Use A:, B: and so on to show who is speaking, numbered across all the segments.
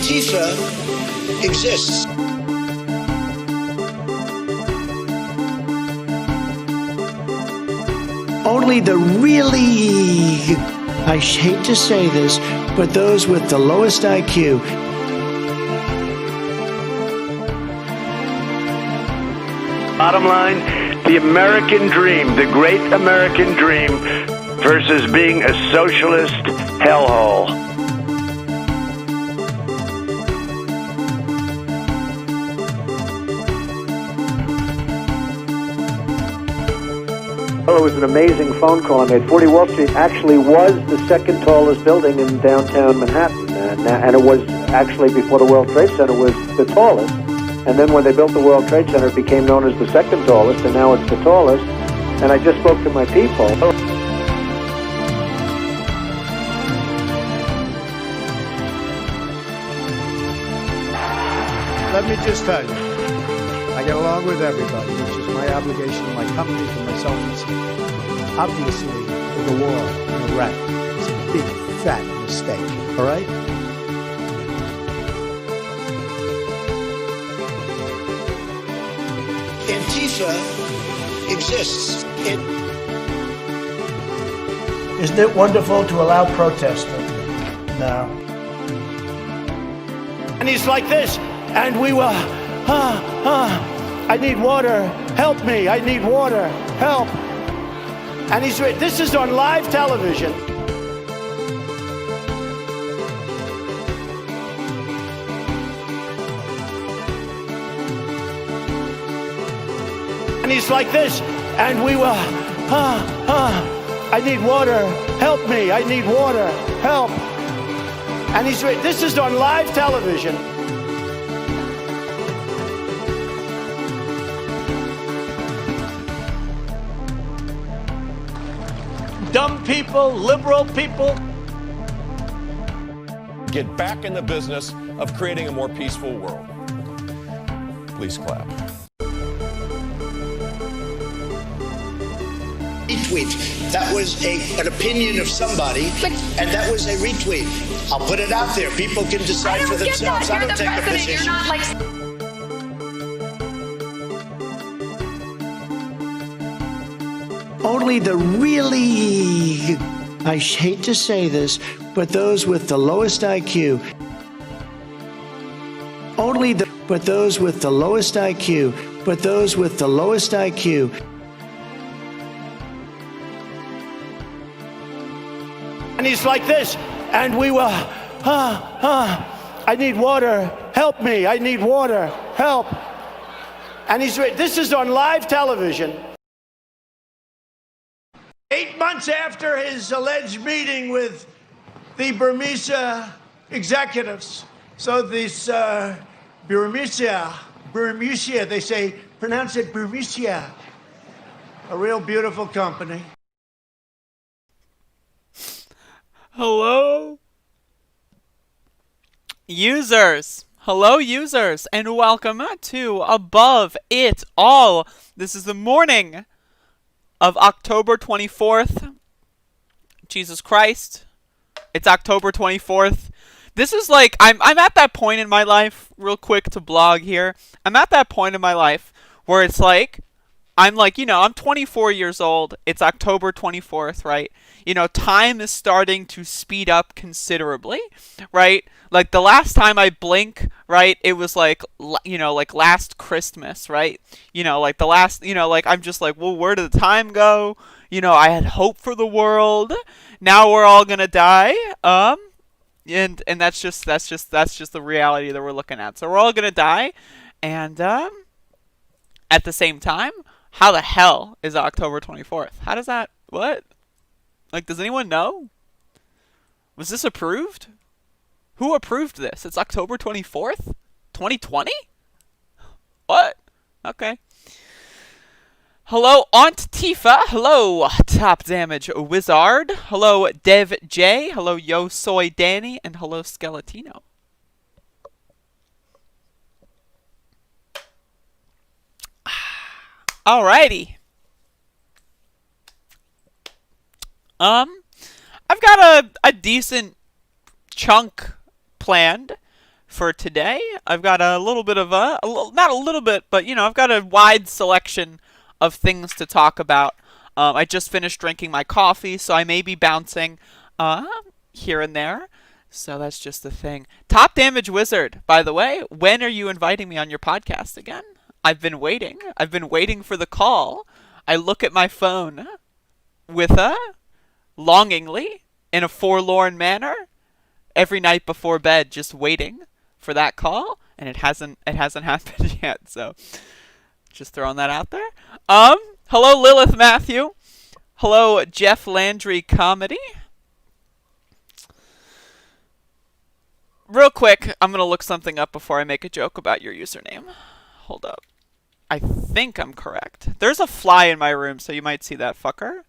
A: Antifa exists. Only the really, I hate to say this, but those with the lowest IQ.
B: Bottom line, the American dream, the great American dream versus being a socialist hellhole.
C: Well, it was an amazing phone call I made. 40 Wall Street actually was the second tallest building in downtown Manhattan. And it was actually, before the World Trade Center, was the tallest. And then when they built the World Trade Center, it became known as the second tallest, and now it's the tallest. And I just spoke to my people.
D: Let me just tell you, I get along with everybody, which is my obligation to my company, to myself. Obviously, the war in Iraq is a big, fat mistake, all right?
A: Antifa exists. Isn't it wonderful to allow protesting? No. And he's like this, and we will, I need water, help me, I need water, help. And this is on live television. And he's like this, and we will, I need water, help me, I need water, help. And this is on live television. Dumb people, liberal people.
E: Get back in the business of creating a more peaceful world. Please clap.
A: Retweet. That was an opinion of somebody, and that was a retweet. I'll put it out there. People can decide for themselves. I don't take a position. You're not like... Only the really, I hate to say this, but those with the lowest IQ. But those with the lowest IQ. But those with the lowest IQ. And he's like this, and we will, I need water, help me, I need water, help. And this is on live television. 8 months after his alleged meeting with the Burmese executives. So this Burmese, they say, pronounce it Burmese. A real beautiful company.
F: Hello, users, and welcome to Above It All. This is the morning of October 24th. Jesus Christ, it's October 24th. This is like, I'm at that point in my life, real quick to blog here. I'm at that point in my life where it's like, I'm 24 years old. It's October 24th, right? Time is starting to speed up considerably, right? Like the last time I blink, right? It was like last Christmas, right? Like the last, I'm just like, well, where did the time go? I had hope for the world. Now we're all gonna die. And that's just the reality that we're looking at. So we're all gonna die, and at the same time, how the hell is October 24th? How does that, what? Like, does anyone know? Was this approved? Who approved this? It's October 24th? 2020? What? Okay. Hello, Aunt Tifa. Hello, Top Damage Wizard. Hello, Dev J. Hello, Yo Soy Danny. And hello, Skeletino. Alrighty. I've got a decent chunk planned for today. I've got a little bit of not a little bit, but I've got a wide selection of things to talk about. I just finished drinking my coffee, so I may be bouncing here and there. So that's just the thing. Top Damage Wizard, by the way, when are you inviting me on your podcast again? I've been waiting. I've been waiting for the call. I look at my phone with longingly, in a forlorn manner, every night before bed, just waiting for that call, and it hasn't happened yet. So just throwing that out there. Hello Lilith Matthew. Hello Jeff Landry Comedy. Real quick, I'm gonna look something up before I make a joke about your username. Hold up. I think I'm correct. There's a fly in my room, so you might see that fucker.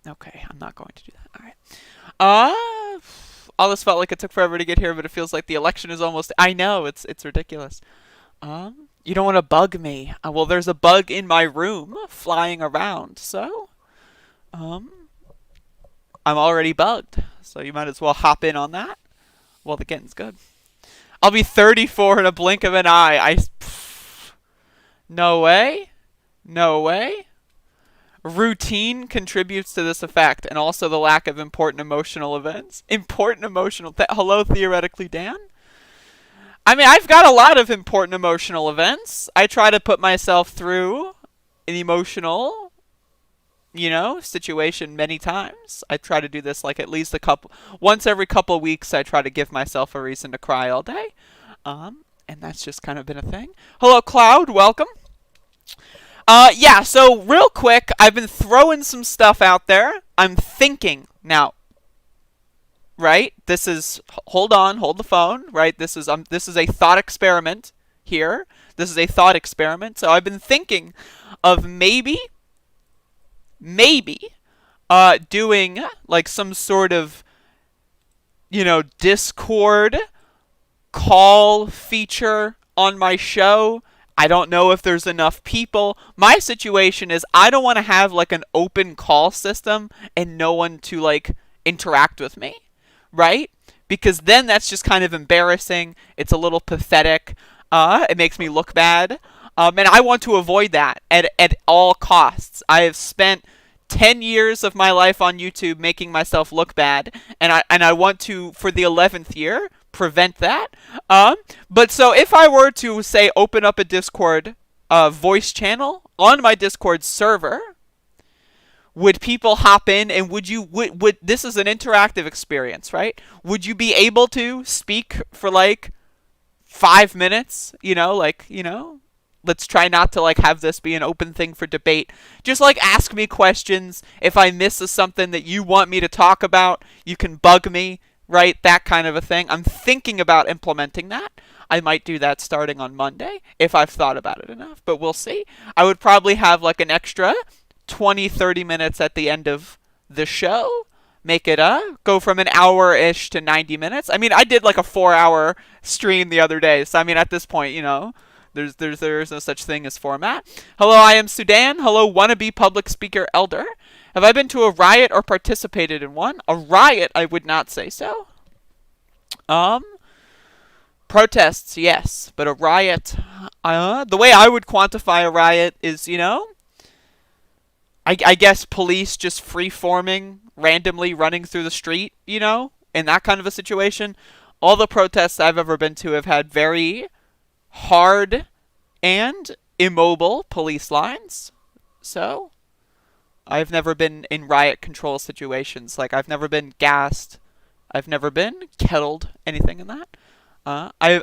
F: Okay, I'm not going to do that. Alright. All this felt like it took forever to get here, but it feels like the election is almost... I know, it's ridiculous. You don't want to bug me. Well, there's a bug in my room flying around, so... I'm already bugged, so you might as well hop in on that. Well, the getting's good. I'll be 34 in a blink of an eye. No way. No way. Routine contributes to this effect, and also the lack of important emotional events. Important emotional... Hello, Theoretically Dan? I mean, I've got a lot of important emotional events. I try to put myself through an emotional... situation many times. I try to do this like at least once every couple weeks. I try to give myself a reason to cry all day. And that's just kind of been a thing. Hello, Cloud. Welcome. Yeah, so real quick, I've been throwing some stuff out there. I'm thinking now, right? This is, hold on, hold the phone, right? This is a thought experiment here. This is a thought experiment. So I've been thinking of maybe doing like some sort of, Discord call feature on my show. I don't know if there's enough people. My situation is I don't want to have like an open call system and no one to like interact with me, right? Because then that's just kind of embarrassing. It's a little pathetic. It makes me look bad. And I want to avoid that at all costs. I have spent 10 years of my life on YouTube making myself look bad, and I want to, for the 11th year, prevent that. But so if I were to say open up a Discord voice channel on my Discord server, would people hop in, and would this is an interactive experience, right? Would you be able to speak for like 5 minutes? Let's try not to like have this be an open thing for debate. Just like ask me questions. If I miss something that you want me to talk about, you can bug me, right? That kind of a thing. I'm thinking about implementing that. I might do that starting on Monday if I've thought about it enough, but we'll see. I would probably have like an extra 20-30 minutes at the end of the show. Make it go from an hour-ish to 90 minutes. I mean, I did like a 4-hour stream the other day, so I mean at this point, there's no such thing as format. Hello, I am Sudan. Hello, wannabe public speaker Elder. Have I been to a riot or participated in one? A riot, I would not say so. Protests, yes, but a riot, the way I would quantify a riot is, I guess police just free-forming, randomly running through the street, in that kind of a situation. All the protests I've ever been to have had very hard and immobile police lines. So, I've never been in riot control situations. Like, I've never been gassed. I've never been kettled, anything in that. I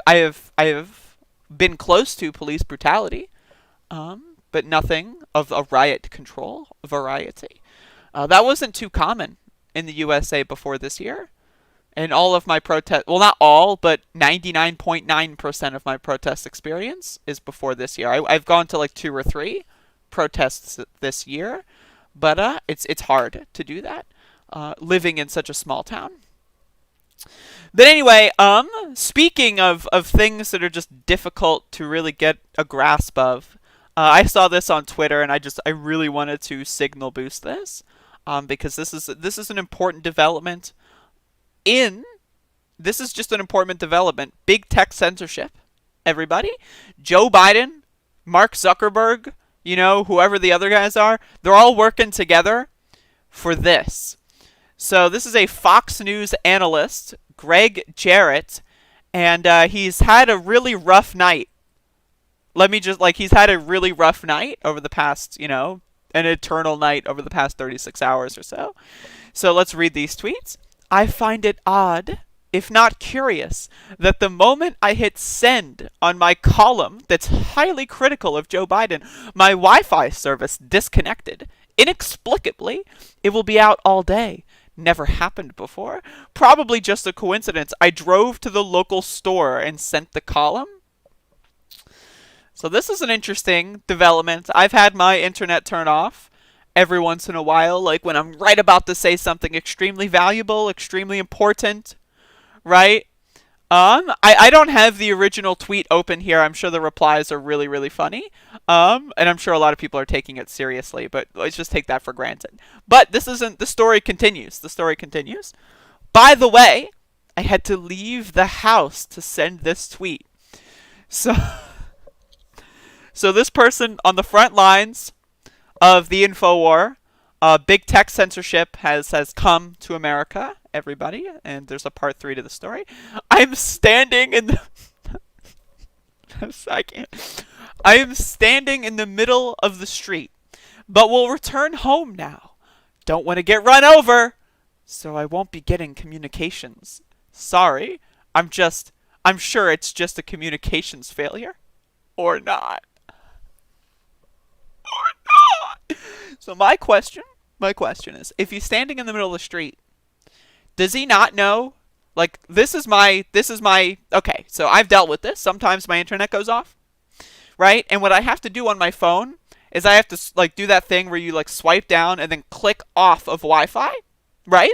F: have been close to police brutality, but nothing of a riot control variety. That wasn't too common in the USA before this year. And all of my protest, well, not all, but 99.9% of my protest experience is before this year. I've gone to like 2 or 3 protests this year, but it's hard to do that, living in such a small town. But anyway, speaking of things that are just difficult to really get a grasp of, I saw this on Twitter, and I really wanted to signal boost this, because this is an important development in this is just an important development. Big tech censorship, everybody. Joe Biden, Mark Zuckerberg, you know, whoever the other guys are, they're all working together for this. So this is a Fox News analyst, Greg Jarrett, and he's had a really rough night. He's had a really rough night over the past, you know, an eternal night over the past 36 hours or so. So let's read these tweets. I find it odd, if not curious, that the moment I hit send on my column that's highly critical of Joe Biden, my Wi-Fi service disconnected. Inexplicably, it will be out all day. Never happened before. Probably just a coincidence. I drove to the local store and sent the column. So this is an interesting development. I've had my internet turn off every once in a while, like when I'm right about to say something extremely valuable, extremely important, right? I don't have the original tweet open here. I'm sure the replies are really, really funny. And I'm sure a lot of people are taking it seriously, but let's just take that for granted. But this isn't, the story continues. The story continues. By the way, I had to leave the house to send this tweet. So this person on the front lines of the InfoWar, big tech censorship has come to America, everybody, and there's a part 3 to the story. I'm standing in the I am standing in the middle of the street, but will return home now. Don't want to get run over, so I won't be getting communications. Sorry, I'm sure it's just a communications failure. Or not. So my question is, if he's standing in the middle of the street, does he not know? Like, this is my, okay, so I've dealt with this. Sometimes my internet goes off, right? And what I have to do on my phone is I have to, like, do that thing where you, like, swipe down and then click off of Wi-Fi, right?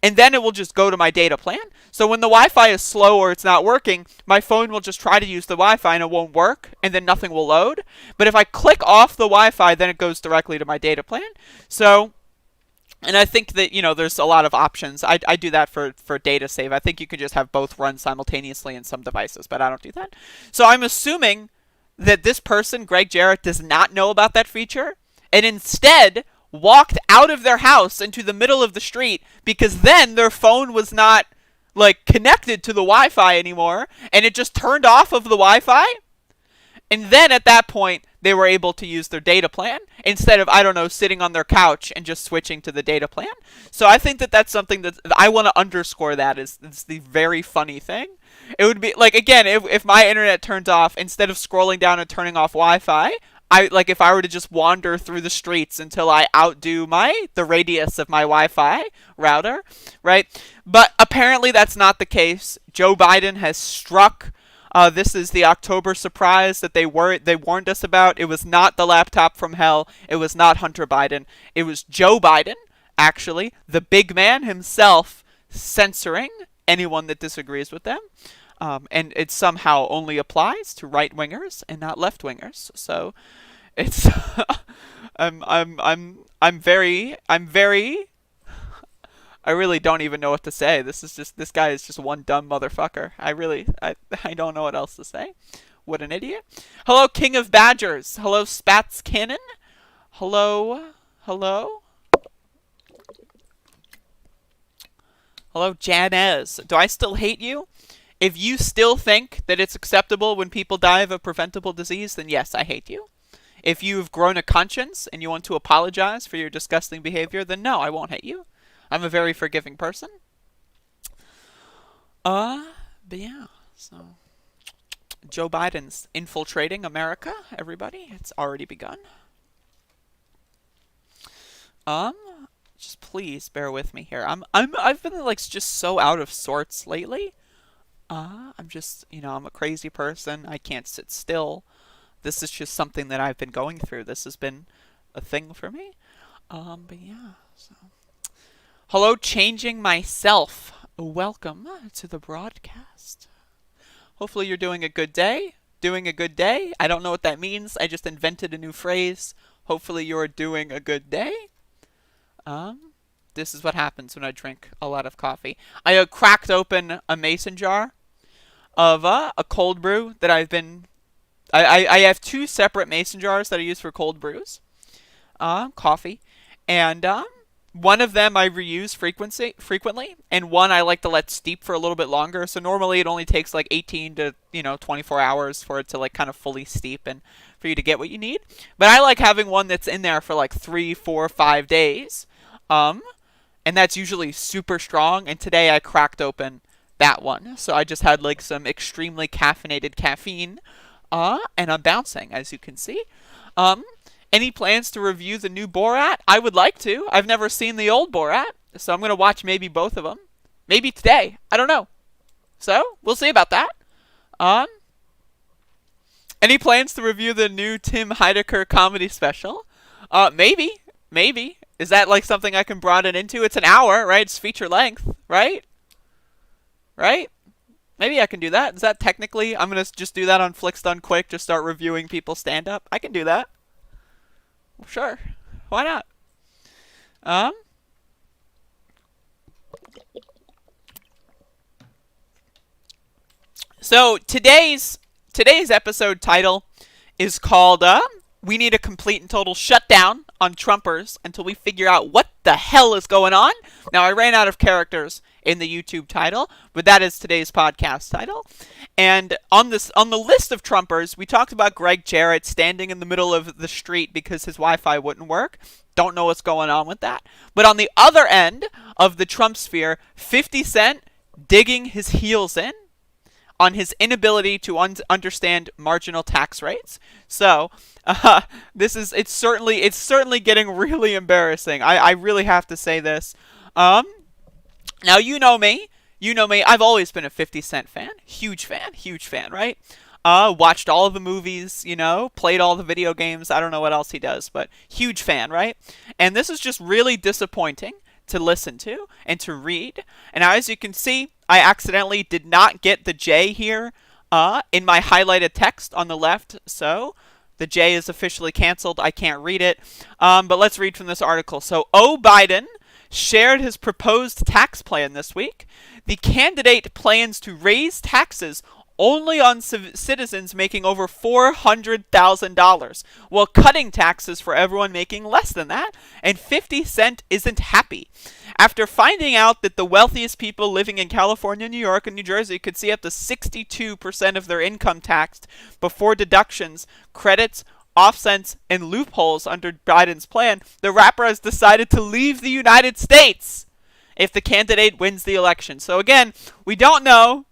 F: And then it will just go to my data plan. So when the Wi-Fi is slow or it's not working, my phone will just try to use the Wi-Fi and it won't work, and then nothing will load. But if I click off the Wi-Fi, then it goes directly to my data plan. So, and I think that, you know, there's a lot of options. I do that for data save. I think you can just have both run simultaneously in some devices, but I don't do that. So I'm assuming that this person, Greg Jarrett, does not know about that feature, and instead walked out of their house into the middle of the street because then their phone was not, like, connected to the Wi-Fi anymore, and it just turned off of the Wi-Fi. And then at that point, they were able to use their data plan instead of, I don't know, sitting on their couch and just switching to the data plan. So I think that that's something that I want to underscore. That is the very funny thing. It would be, like, again, if my internet turns off, instead of scrolling down and turning off Wi-Fi, if I were to just wander through the streets until I outdo the radius of my Wi-Fi router, right? But apparently that's not the case. Joe Biden has struck. This is the October surprise that they warned us about. It was not the laptop from hell. It was not Hunter Biden. It was Joe Biden, actually, the big man himself, censoring anyone that disagrees with them. And it somehow only applies to right-wingers and not left-wingers. So it's I'm very I really don't even know what to say. This guy is just one dumb motherfucker. I don't know what else to say. What an idiot. Hello, King of Badgers. Hello, Spats Cannon. Hello. Hello, Janez. Do I still hate you? If you still think that it's acceptable when people die of a preventable disease, then yes, I hate you. If you've grown a conscience and you want to apologize for your disgusting behavior, then no, I won't hate you. I'm a very forgiving person. But yeah, so Joe Biden's infiltrating America, everybody. It's already begun. Just please bear with me here. I've been, like, just so out of sorts lately. I'm just, I'm a crazy person. I can't sit still. This is just something that I've been going through. This has been a thing for me. But yeah, so. Hello, Changing Myself. Welcome to the broadcast. Hopefully you're doing a good day. Doing a good day. I don't know what that means. I just invented a new phrase. Hopefully you're doing a good day. This is what happens when I drink a lot of coffee. I cracked open a mason jar of a cold brew that I've been... I have 2 separate mason jars that I use for cold brews. Coffee. And one of them I reuse frequently, and one I like to let steep for a little bit longer. So normally it only takes like 18 to 24 hours for it to like kind of fully steep and for you to get what you need. But I like having one that's in there for like 3, 4, 5 days. And that's usually super strong. And today I cracked open that one. So I just had like some extremely caffeinated caffeine. And I'm bouncing, as you can see. Any plans to review the new Borat? I would like to. I've never seen the old Borat. So I'm going to watch maybe both of them. Maybe today. I don't know. So we'll see about that. Any plans to review the new Tim Heidecker comedy special? Maybe. Maybe. Is that like something I can broaden into? It's an hour, right? It's feature length, right? Right? Maybe I can do that. Is that technically? I'm going to just do that on Flicks Done Quick. Just start reviewing people's stand-up. I can do that. Well, sure. Why not? So today's episode title is called We Need a Complete and Total Shutdown on Trumpers Until We Figure Out What the Hell is Going On. Now, I ran out of characters in the YouTube title, but that is today's podcast title. And on the list of Trumpers, we talked about Greg Jarrett standing in the middle of the street because his Wi-Fi wouldn't work. Don't know what's going on with that. But on the other end of the Trump sphere, 50 Cent digging his heels in on his inability to understand marginal tax rates. So, it's certainly getting really embarrassing. I really have to say this. Now you know me. I've always been a 50 Cent fan. Huge fan, right? Watched all of the movies, played all the video games. I don't know what else he does, but huge fan, right? And this is just really disappointing to listen to and to read. And as you can see, I accidentally did not get the J here in my highlighted text on the left, so the J is officially canceled. I can't read it. But let's read from this article. So, Biden shared his proposed tax plan this week. The candidate plans to raise taxes only on citizens making over $400,000, while cutting taxes for everyone making less than that, and 50 Cent isn't happy. After finding out that the wealthiest people living in California, New York, and New Jersey could see up to 62% of their income taxed before deductions, credits, offsets, and loopholes under Biden's plan, the rapper has decided to leave the United States if the candidate wins the election. So again, we don't know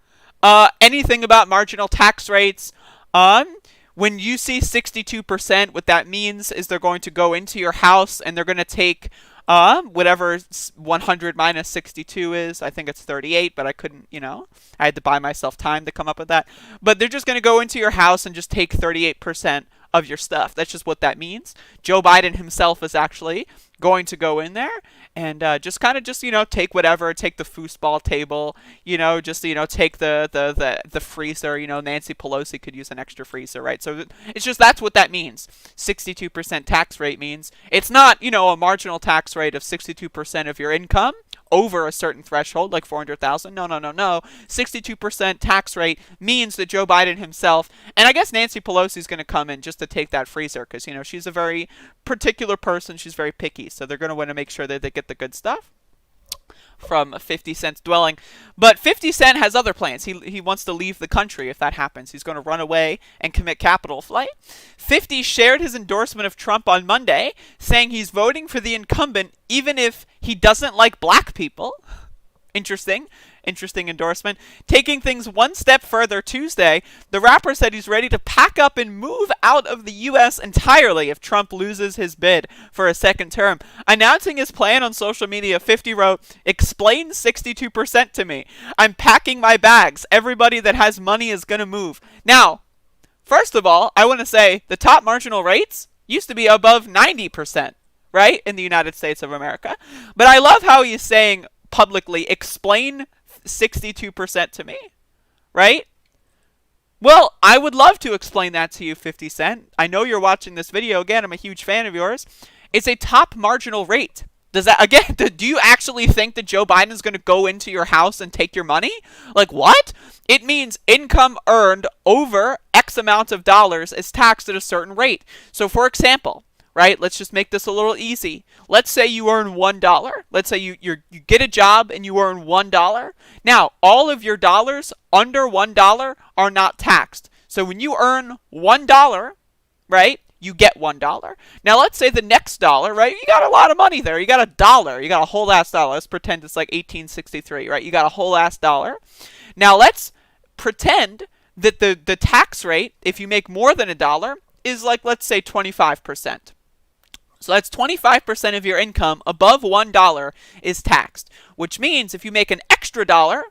F: anything about marginal tax rates. When you see 62%, what that means is they're going to go into your house and they're going to take whatever 100 minus 62 is. I think it's 38, but I couldn't, I had to buy myself time to come up with that. But they're just going to go into your house and just take 38% of your stuff. That's just what that means. Joe Biden himself is actually going to go in there and just take whatever, take the foosball table, take the freezer. Nancy Pelosi could use an extra freezer, right? So it's just, that's what that means. 62% tax rate means it's not, a marginal tax rate of 62% of your income over a certain threshold, like 400,000. No. 62% tax rate means that Joe Biden himself, and I guess Nancy Pelosi is going to come in just to take that freezer because, she's a very particular person. She's very picky. So they're going to want to make sure that they get the good stuff from 50 Cent's dwelling. But 50 Cent has other plans. He wants to leave the country if that happens. He's going to run away and commit capital flight. 50 shared his endorsement of Trump on Monday, saying he's voting for the incumbent even if he doesn't like black people. Interesting endorsement. Taking things one step further Tuesday, the rapper said he's ready to pack up and move out of the U.S. entirely if Trump loses his bid for a second term. Announcing his plan on social media, 50 wrote, "Explain 62% to me. I'm packing my bags. Everybody that has money is going to move." Now, first of all, I want to say the top marginal rates used to be above 90%, right, in the United States of America. But I love how he's saying publicly, explain 62% to me, right? Well, I would love to explain that to you, 50 Cent. I know you're watching this video. Again, I'm a huge fan of yours. It's a top marginal rate. Does that, again, do you actually think that Joe Biden is going to go into your house and take your money? Like, what? It means income earned over X amount of dollars is taxed at a certain rate. So, for example, right, let's just make this a little easy. Let's say you earn $1. Let's say you get a job and you earn $1. Now, all of your dollars under $1 are not taxed. So, when you earn $1, right, you get $1. Now, let's say the next dollar, right? You got a lot of money there. You got $1. You got a whole ass dollar. Let's pretend it's like 1863, right? You got a whole ass dollar. Now, let's pretend that the tax rate, if you make more than $1, is like, let's say 25%. So that's 25% of your income above $1 is taxed, which means if you make an extra dollar,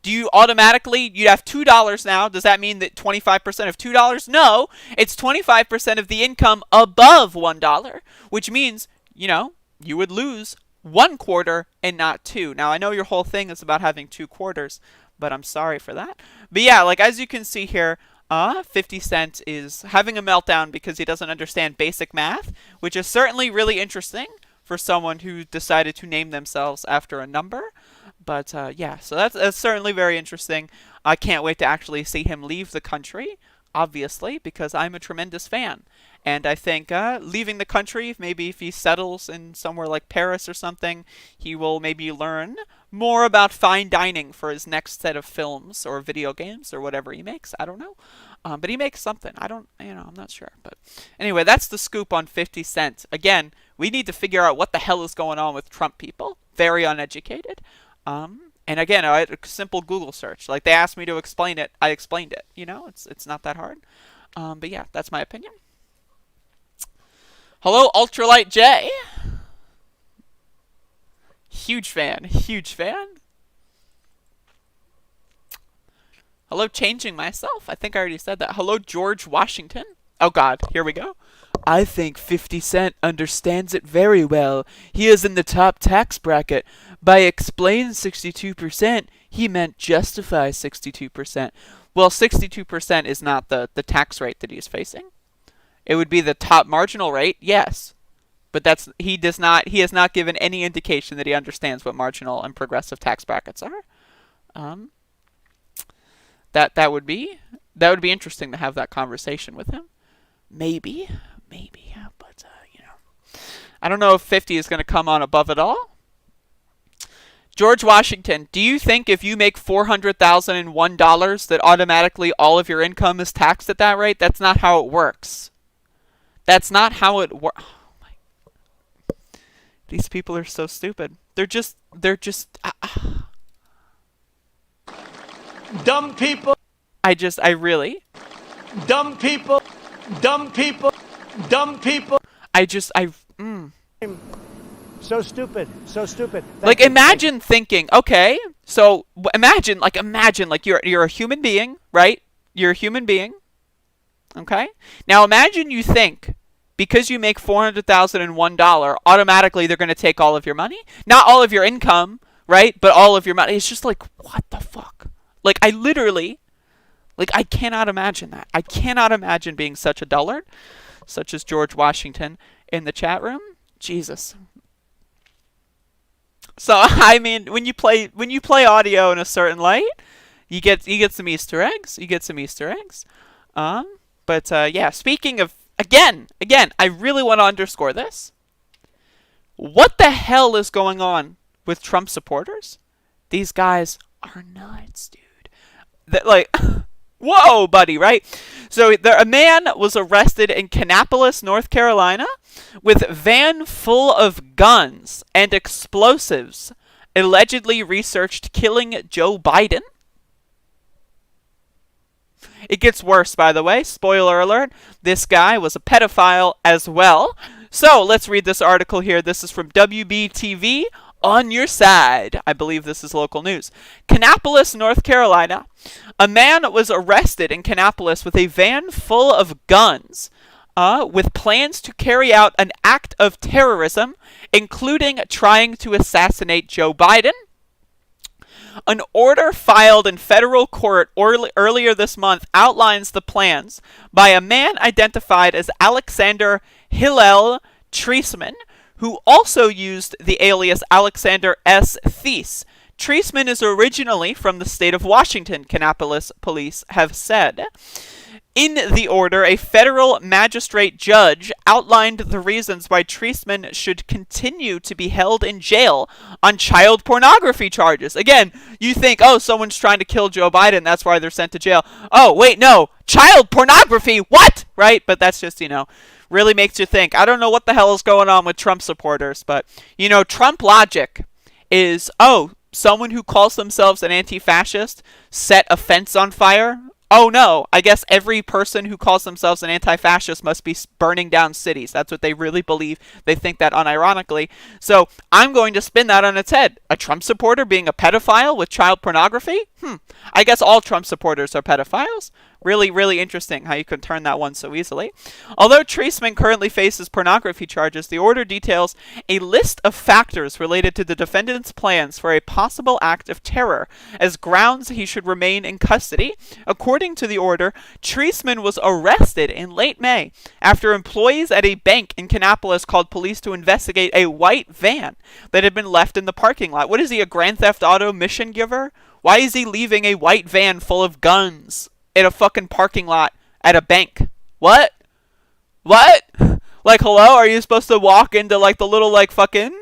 F: do you automatically, you'd have $2 now. Does that mean that 25% of $2? No, it's 25% of the income above $1, which means, you would lose 1/4 and not 2. Now, I know your whole thing is about having 2 quarters, but I'm sorry for that. But yeah, like as you can see here, 50 Cent is having a meltdown because he doesn't understand basic math, which is certainly really interesting for someone who decided to name themselves after a number. But yeah, so that's certainly very interesting. I can't wait to actually see him leave the country, obviously, because I'm a tremendous fan. And I think leaving the country, maybe if he settles in somewhere like Paris or something, he will maybe learn more about fine dining for his next set of films or video games or whatever he makes. I don't know. But he makes something. I'm not sure. But anyway, that's the scoop on 50 Cent. Again, we need to figure out what the hell is going on with Trump people. Very uneducated. And again, I had a simple Google search. Like they asked me to explain it, I explained it. It's not that hard. But yeah, that's my opinion. Hello, Ultralight J. Huge fan. Hello, Changing Myself. I think I already said that. Hello, George Washington. Oh God, here we go. I think 50 Cent understands it very well. He is in the top tax bracket. By explain 62%, he meant justify 62%. Well, 62% is not the tax rate that he's facing. It would be the top marginal rate, yes. But he has not given any indication that he understands what marginal and progressive tax brackets are. That would be interesting to have that conversation with him. Maybe, but I don't know if 50 is going to come on above it all. George Washington, do you think if you make $400,001 that automatically all of your income is taxed at that rate? That's not how it works. That's not how it works. Oh these people are so stupid. They're just
A: Dumb people.
F: I really.
A: Dumb people. So stupid.
F: Like imagine thinking, okay, so imagine you're a human being, right? You're a human being. Okay? Now imagine you think because you make $400,001, automatically they're going to take all of your money. Not all of your income, right? But all of your money. It's just like, what the fuck? Like I cannot imagine that. I cannot imagine being such a dullard, such as George Washington in the chat room. Jesus. So I mean, when you play audio in a certain light, you get some Easter eggs. But yeah, speaking of again, I really want to underscore this. What the hell is going on with Trump supporters? These guys are nuts, dude. Whoa, buddy, right? So a man was arrested in Kannapolis, North Carolina, with a van full of guns and explosives, allegedly researched killing Joe Biden. It gets worse, by the way. Spoiler alert. This guy was a pedophile as well. So let's read this article here. This is from WBTV. On your side. I believe this is local news. Kannapolis, North Carolina. A man was arrested in Kannapolis with a van full of guns, with plans to carry out an act of terrorism, including trying to assassinate Joe Biden. An order filed in federal court earlier this month outlines the plans by a man identified as Alexander Hillel Treisman, who also used the alias Alexander S. Thies. Treisman is originally from the state of Washington, Kannapolis police have said. In the order, a federal magistrate judge outlined the reasons why Treisman should continue to be held in jail on child pornography charges. Again, you think, oh, someone's trying to kill Joe Biden, that's why they're sent to jail. Oh, wait, no, child pornography, what? Right? But that's just, really makes you think. I don't know what the hell is going on with Trump supporters, but, Trump logic is, oh, someone who calls themselves an anti-fascist set a fence on fire? Oh no, I guess every person who calls themselves an anti-fascist must be burning down cities. That's what they really believe. They think that unironically. So I'm going to spin that on its head. A Trump supporter being a pedophile with child pornography? I guess all Trump supporters are pedophiles. Really, really interesting how you can turn that one so easily. Although Treisman currently faces pornography charges, the order details a list of factors related to the defendant's plans for a possible act of terror as grounds he should remain in custody. According to the order, Treisman was arrested in late May after employees at a bank in Kannapolis called police to investigate a white van that had been left in the parking lot. What is he, a Grand Theft Auto mission giver? Why is he leaving a white van full of guns in a fucking parking lot at a bank? What? Like, hello? Are you supposed to walk into, like, the little, like, fucking,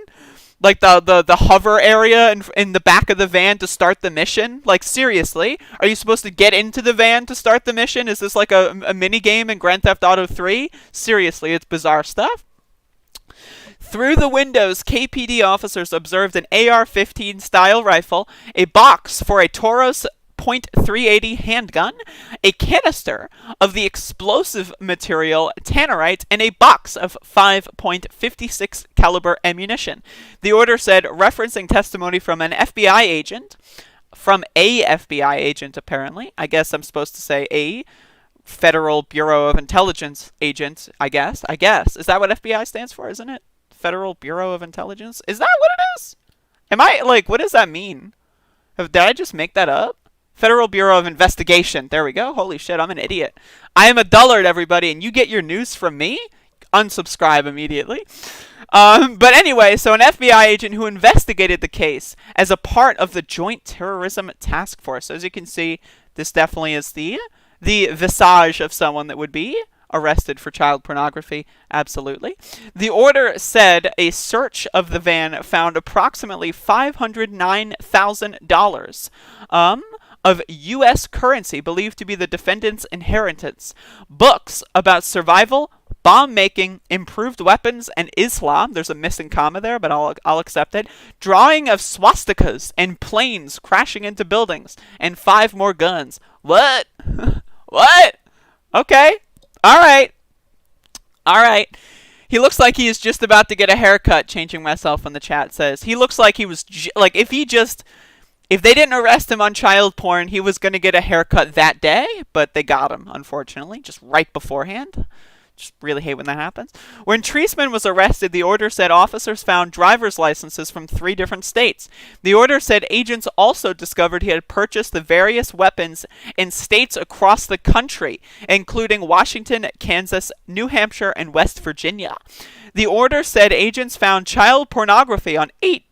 F: like, the hover area in the back of the van to start the mission? Like, seriously? Are you supposed to get into the van to start the mission? Is this, like, a mini game in Grand Theft Auto 3? Seriously, it's bizarre stuff. Through the windows, KPD officers observed an AR-15 style rifle, a box for a Taurus .380 handgun, a canister of the explosive material tannerite, and a box of 5.56 caliber ammunition. The order said, referencing testimony from a FBI agent apparently, I guess I'm supposed to say a Federal Bureau of Intelligence agent, I guess. Is that what FBI stands for, isn't it? Federal Bureau of Intelligence? Is that what it is? What does that mean? Did I just make that up? Federal Bureau of Investigation. There we go. Holy shit, I'm an idiot. I am a dullard, everybody, and you get your news from me? Unsubscribe immediately. But anyway, so an FBI agent who investigated the case as a part of the Joint Terrorism Task Force. So as you can see, this definitely is the visage of someone that would be arrested for child pornography. Absolutely. The order said a search of the van found approximately $509,000 of U.S. currency believed to be the defendant's inheritance, books about survival, bomb making, improved weapons, and Islam. There's a missing comma there, but I'll accept it. Drawing of swastikas and planes crashing into buildings, and 5 more guns. What? What? Okay. All right. He looks like he is just about to get a haircut. Changing myself in the chat says he looks like he was if they didn't arrest him on child porn, he was going to get a haircut that day, but they got him, unfortunately, just right beforehand. Just really hate when that happens. When Treisman was arrested, the order said officers found driver's licenses from 3 different states. The order said agents also discovered he had purchased the various weapons in states across the country, including Washington, Kansas, New Hampshire, and West Virginia. The order said agents found child pornography on 8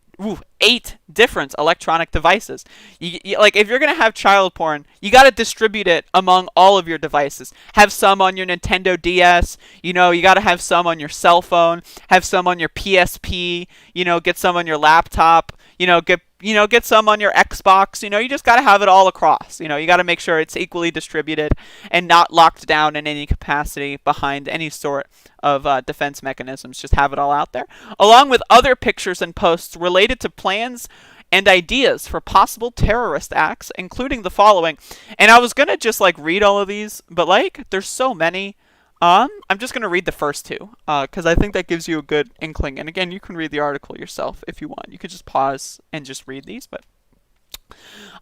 F: different electronic devices. If you're going to have child porn, you got to distribute it among all of your devices. Have some on your Nintendo DS, you got to have some on your cell phone, have some on your PSP, get some on your laptop, get some on your Xbox, you just got to have it all across. You got to make sure it's equally distributed and not locked down in any capacity behind any sort of defense mechanisms. Just have it all out there, along with other pictures and posts related to plans and ideas for possible terrorist acts, including the following. And I was gonna just read all of these, but there's so many. I'm just gonna read the first 2 because I think that gives you a good inkling. And again, you can read the article yourself if you want. You could just pause and just read these, but.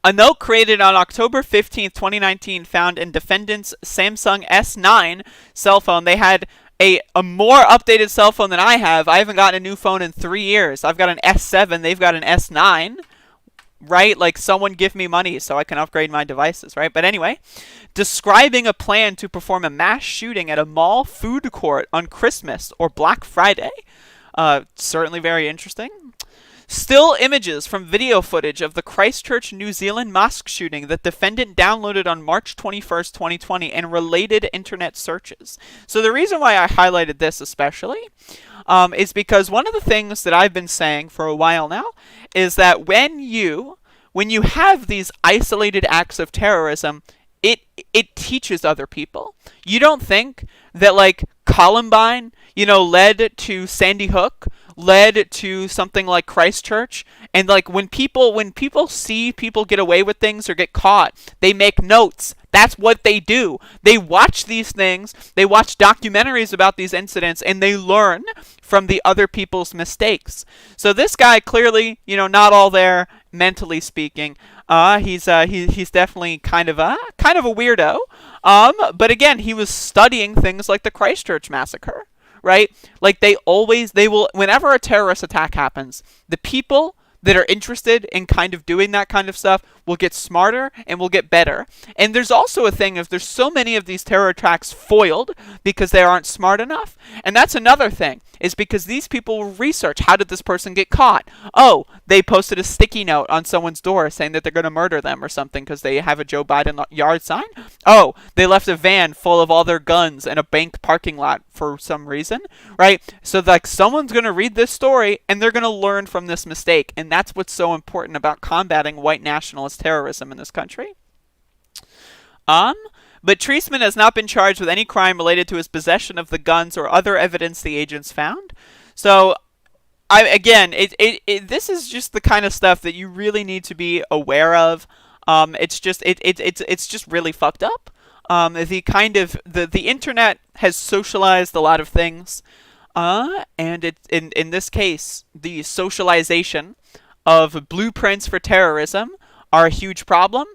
F: A note created on October 15th, 2019 found in defendant's Samsung S9 cell phone. They had a more updated cell phone than I have. I haven't gotten a new phone in 3 years. I've got an S7. They've got an S9. Right? Someone give me money so I can upgrade my devices, right? But anyway, describing a plan to perform a mass shooting at a mall food court on Christmas or Black Friday. Certainly very interesting. Still images from video footage of the Christchurch, New Zealand mosque shooting that defendant downloaded on March 21st, 2020, and related internet searches. So the reason why I highlighted this especially is because one of the things that I've been saying for a while now is that when you have these isolated acts of terrorism, it teaches other people. You don't think that like Columbine, led to Sandy Hook, led to something like Christchurch, and like when people see people get away with things or get caught, they make notes. That's what they do. They watch these things, they watch documentaries about these incidents, and they learn from the other people's mistakes. So this guy clearly, not all there mentally speaking. He's definitely kind of a weirdo. But again, he was studying things like the Christchurch massacre, right? Like whenever a terrorist attack happens, the people that are interested in kind of doing that kind of stuff will get smarter and will get better. And there's also a thing if there's so many of these terror attacks foiled because they aren't smart enough. And that's another thing, is because these people will research, how did this person get caught? Oh, they posted a sticky note on someone's door saying that they're going to murder them or something because they have a Joe Biden yard sign. Oh, they left a van full of all their guns in a bank parking lot for some reason, right? So like someone's going to read this story and they're going to learn from this mistake. And that's what's so important about combating white nationalist terrorism in this country. But Treisman has not been charged with any crime related to his possession of the guns or other evidence the agents found. So, this is just the kind of stuff that you really need to be aware of. It's just really fucked up. The internet has socialized a lot of things, and in this case, the socialization of blueprints for terrorism are a huge problem.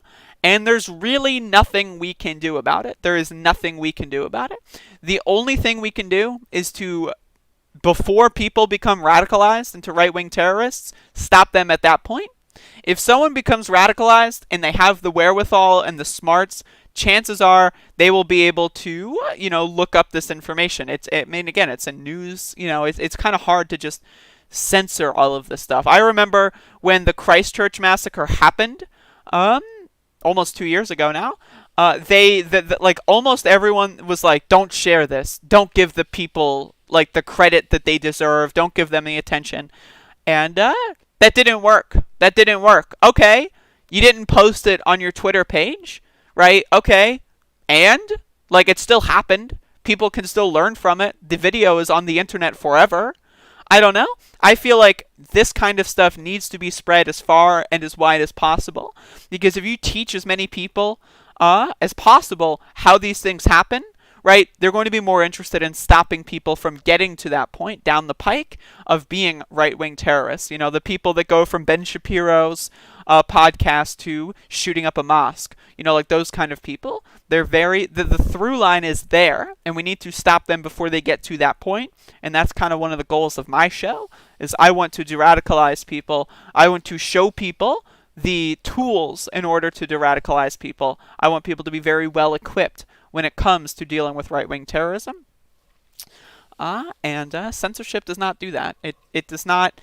F: And there's really nothing we can do about it. There is nothing we can do about it. The only thing we can do is to, before people become radicalized into right-wing terrorists, stop them at that point. If someone becomes radicalized and they have the wherewithal and the smarts, chances are they will be able to, look up this information. It's a news, it's kind of hard to just censor all of this stuff. I remember when the Christchurch massacre happened, almost 2 years ago now, almost everyone was like, don't share this. Don't give the people, like, the credit that they deserve. Don't give them the attention. And that didn't work. That didn't work. Okay, you didn't post it on your Twitter page, right? Okay, and, like, it still happened. People can still learn from it. The video is on the internet forever. I don't know. I feel like this kind of stuff needs to be spread as far and as wide as possible. Because if you teach as many people as possible how these things happen, right, they're going to be more interested in stopping people from getting to that point down the pike of being right-wing terrorists. The people that go from Ben Shapiro's podcast to shooting up a mosque. Like those kind of people. They're the through line is there, and we need to stop them before they get to that point. And that's kind of one of the goals of my show, is I want to de-radicalize people. I want to show people the tools in order to de-radicalize people. I want people to be very well equipped when it comes to dealing with right-wing terrorism. And censorship does not do that. It does not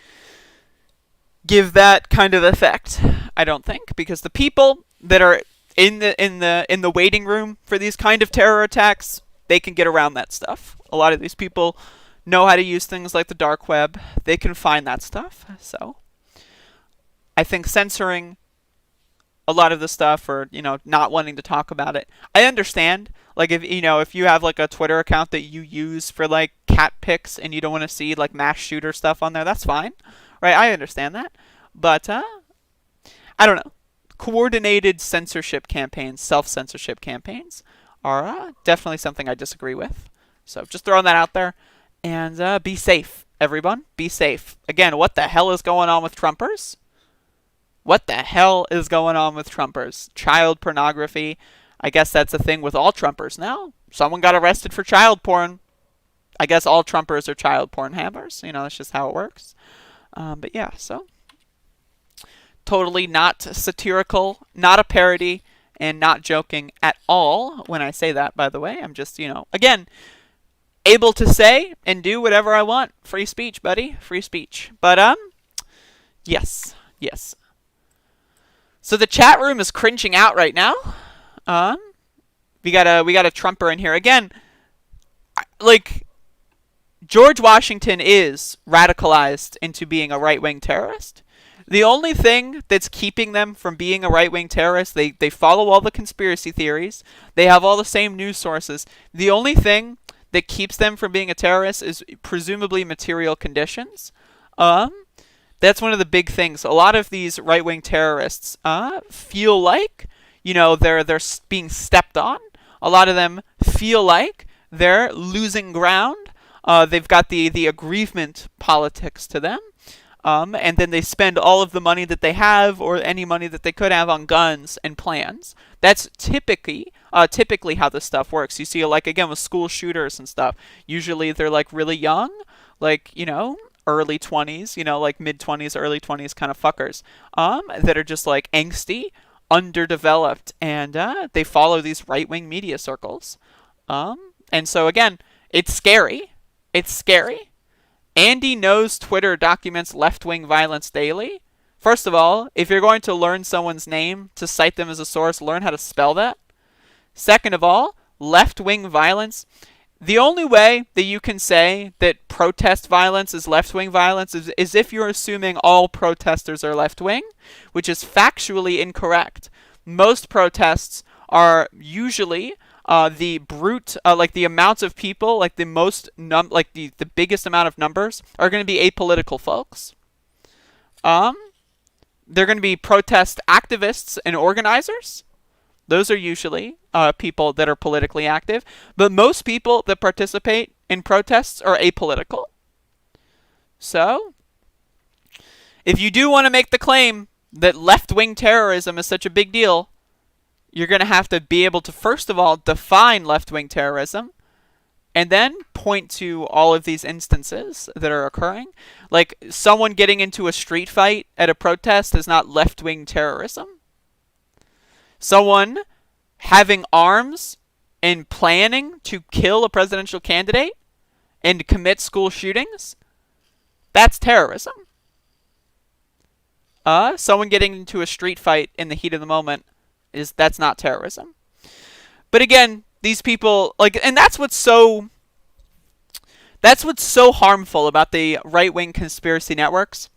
F: give that kind of effect, I don't think, because the people that are in the waiting room for these kind of terror attacks, they can get around that stuff. A lot of these people know how to use things like the dark web. They can find that stuff. So I think censoring a lot of the stuff, or not wanting to talk about it, I understand. Like if you have like a Twitter account that you use for like cat pics and you don't want to see like mass shooter stuff on there, that's fine, right? I understand that, but I don't know. Coordinated censorship campaigns, self-censorship campaigns, are definitely something I disagree with. So just throwing that out there. And be safe, everyone. Be safe. Again, what the hell is going on with Trumpers? What the hell is going on with Trumpers? Child pornography. I guess that's a thing with all Trumpers now. Someone got arrested for child porn. I guess all Trumpers are child porn hammers. That's just how it works. But yeah, so totally not satirical, not a parody, and not joking at all when I say that, by the way. I'm just, again, able to say and do whatever I want. Free speech, buddy. Free speech. But, yes. Yes. So the chat room is cringing out right now. We got a Trumper in here. Again, like, George Washington is radicalized into being a right-wing terrorist. The only thing that's keeping them from being a right-wing terrorist, they follow all the conspiracy theories. They have all the same news sources. The only thing that keeps them from being a terrorist is presumably material conditions. That's one of the big things. A lot of these right-wing terrorists feel like, they're being stepped on. A lot of them feel like they're losing ground. They've got the aggrievement politics to them. And then they spend all of the money that they have or any money that they could have on guns and plans. That's typically how this stuff works. You see, like, again, with school shooters and stuff, usually they're, like, really young, like, early 20s, like mid-20s, early 20s kind of fuckers, that are just, like, angsty, underdeveloped, and they follow these right-wing media circles. And so, again, it's scary. It's scary. Andy knows Twitter documents left-wing violence daily. First of all, if you're going to learn someone's name to cite them as a source, learn how to spell that. Second of all, left-wing violence. The only way that you can say that protest violence is left-wing violence is if you're assuming all protesters are left-wing, which is factually incorrect. Most protests are usually the brute, like the amounts of people, like the the biggest amount of numbers are going to be apolitical folks. They're going to be protest activists and organizers. Those are usually people that are politically active. But most people that participate in protests are apolitical. So, if you do want to make the claim that left-wing terrorism is such a big deal, you're going to have to be able to, first of all, define left-wing terrorism, and then point to all of these instances that are occurring. Like, someone getting into a street fight at a protest is not left-wing terrorism. Someone having arms and planning to kill a presidential candidate and commit school shootings, that's terrorism. Someone getting into a street fight in the heat of the moment, that's not terrorism. But again, these people, like, and that's what's so harmful about the right-wing conspiracy networks,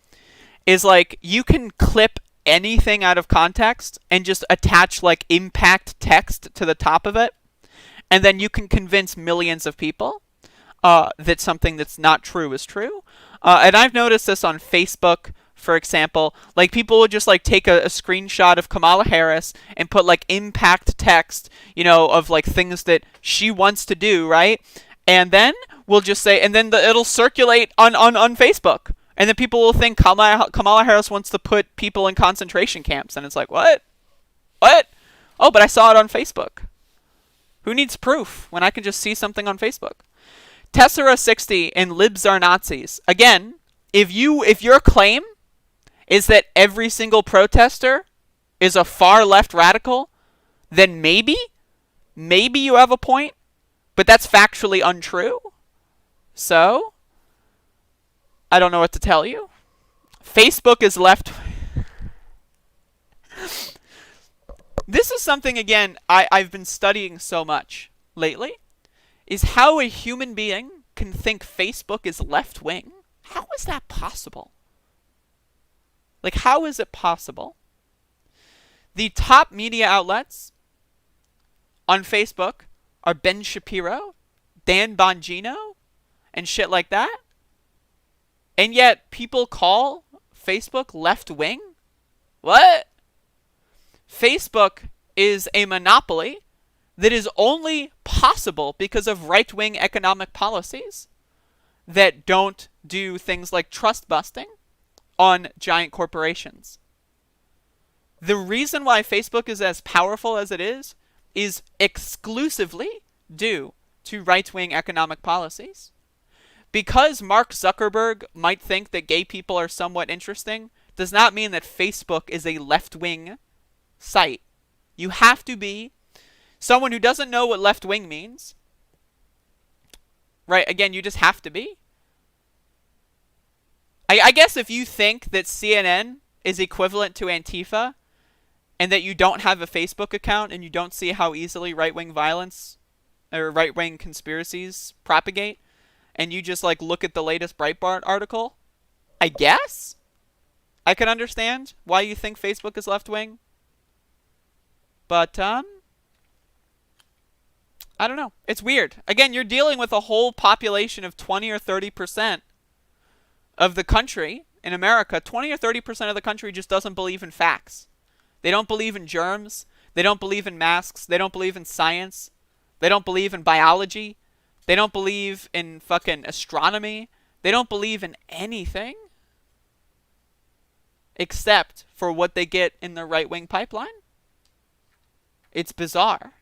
F: is like, you can clip anything out of context and just attach like impact text to the top of it, and then you can convince millions of people that something that's not true is true. And I've noticed this on Facebook, for example. Like, people would just like take a screenshot of Kamala Harris and put like impact text, of like things that she wants to do, right? And then we'll just say, and then it'll circulate on Facebook. And then people will think Kamala Harris wants to put people in concentration camps. And it's like, what? What? Oh, but I saw it on Facebook. Who needs proof when I can just see something on Facebook? Tessera60 and Libs are Nazis. Again, if your claim is that every single protester is a far left radical, then maybe you have a point. But that's factually untrue. So, I don't know what to tell you. Facebook is left. This is something, again, I've been studying so much lately, is how a human being can think Facebook is left-wing. How is that possible? Like, how is it possible? The top media outlets on Facebook are Ben Shapiro, Dan Bongino, and shit like that. And yet, people call Facebook left-wing? What? Facebook is a monopoly that is only possible because of right-wing economic policies that don't do things like trust busting on giant corporations. The reason why Facebook is as powerful as it is exclusively due to right-wing economic policies. Because Mark Zuckerberg might think that gay people are somewhat interesting, does not mean that Facebook is a left-wing site. You have to be someone who doesn't know what left-wing means. right? Again, you just have to be. I guess if you think that CNN is equivalent to Antifa and that you don't have a Facebook account and you don't see how easily right-wing violence or right-wing conspiracies propagate, and you just like look at the latest Breitbart article, I guess I can understand why you think Facebook is left-wing. But I don't know. It's weird. Again, you're dealing with a whole population of 20 or 30% of the country in America. 20 or 30% of the country just doesn't believe in facts. They don't believe in germs. They don't believe in masks. They don't believe in science. They don't believe in biology. They don't believe in fucking astronomy. They don't believe in anything except for what they get in the right-wing pipeline. It's bizarre.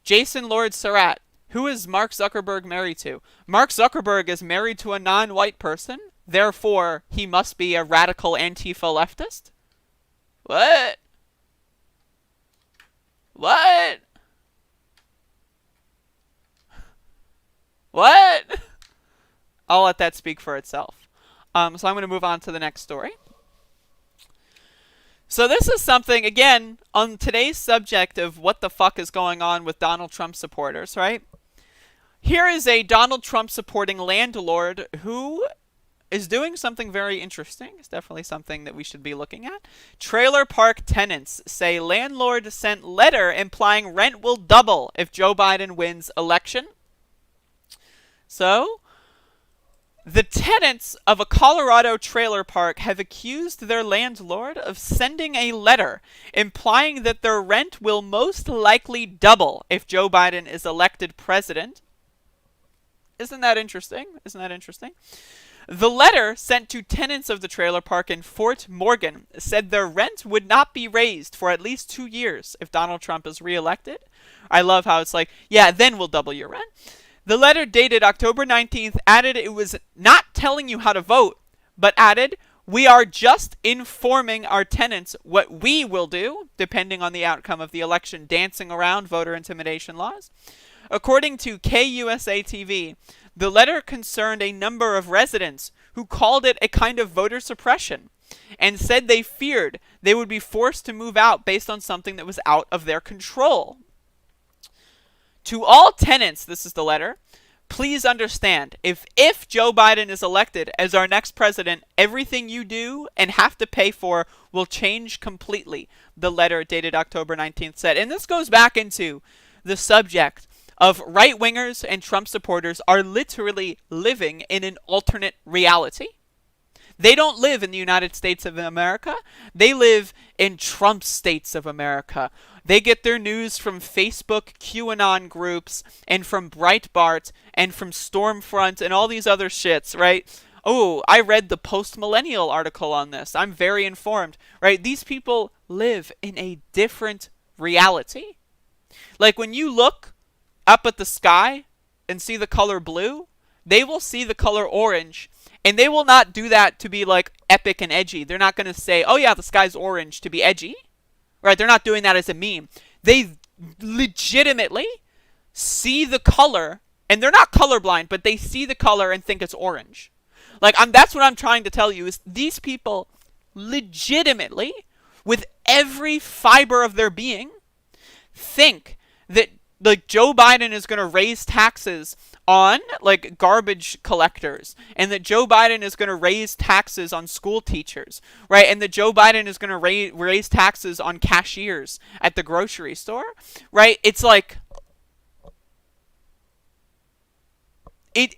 F: Jason Lord Surratt. Who is Mark Zuckerberg married to? Mark Zuckerberg is married to a non-white person. Therefore, he must be a radical Antifa leftist? What? What? What? I'll let that speak for itself. So I'm going to move on to the next story. So this is something, again, on today's subject of what the fuck is going on with Donald Trump supporters, right? Here is a Donald Trump supporting landlord who is doing something very interesting. It's definitely something that we should be looking at. Trailer park tenants say landlord sent letter implying rent will double if Joe Biden wins election. So, the tenants of a Colorado trailer park have accused their landlord of sending a letter implying that their rent will most likely double if Joe Biden is elected president. Isn't that interesting? Isn't that interesting? The letter sent to tenants of the trailer park in Fort Morgan said their rent would not be raised for at least 2 years if Donald Trump is reelected. I love how it's like, yeah, then we'll double your rent. The letter dated October 19th added it was not telling you how to vote, but added, we are just informing our tenants what we will do, depending on the outcome of the election, dancing around voter intimidation laws. According to KUSA TV, the letter concerned a number of residents who called it a kind of voter suppression and said they feared they would be forced to move out based on something that was out of their control. To all tenants, this is the letter, please understand, if Joe Biden is elected as our next president, everything you do and have to pay for will change completely, the letter dated October 19th said. And this goes back into the subject of right-wingers and Trump supporters are literally living in an alternate reality. They don't live in the United States of America. They live in Trump states of America. They get their news from Facebook QAnon groups and from Breitbart and from Stormfront and all these other shits, right? Oh, I read the post-millennial article on this. I'm very informed, right? These people live in a different reality. Like when you look up at the sky and see the color blue, they will see the color orange. And they will not do that to be like epic and edgy. They're not going to say, oh yeah, the sky's orange to be edgy. Right? They're not doing that as a meme. They legitimately see the color, and they're not colorblind, but they see the color and think it's orange. Like, that's what I'm trying to tell you, is these people legitimately, with every fiber of their being, think that like Joe Biden is going to raise taxes on like garbage collectors, and that Joe Biden is going to raise taxes on school teachers, right? And that Joe Biden is going to raise taxes on cashiers at the grocery store, right? It's like, you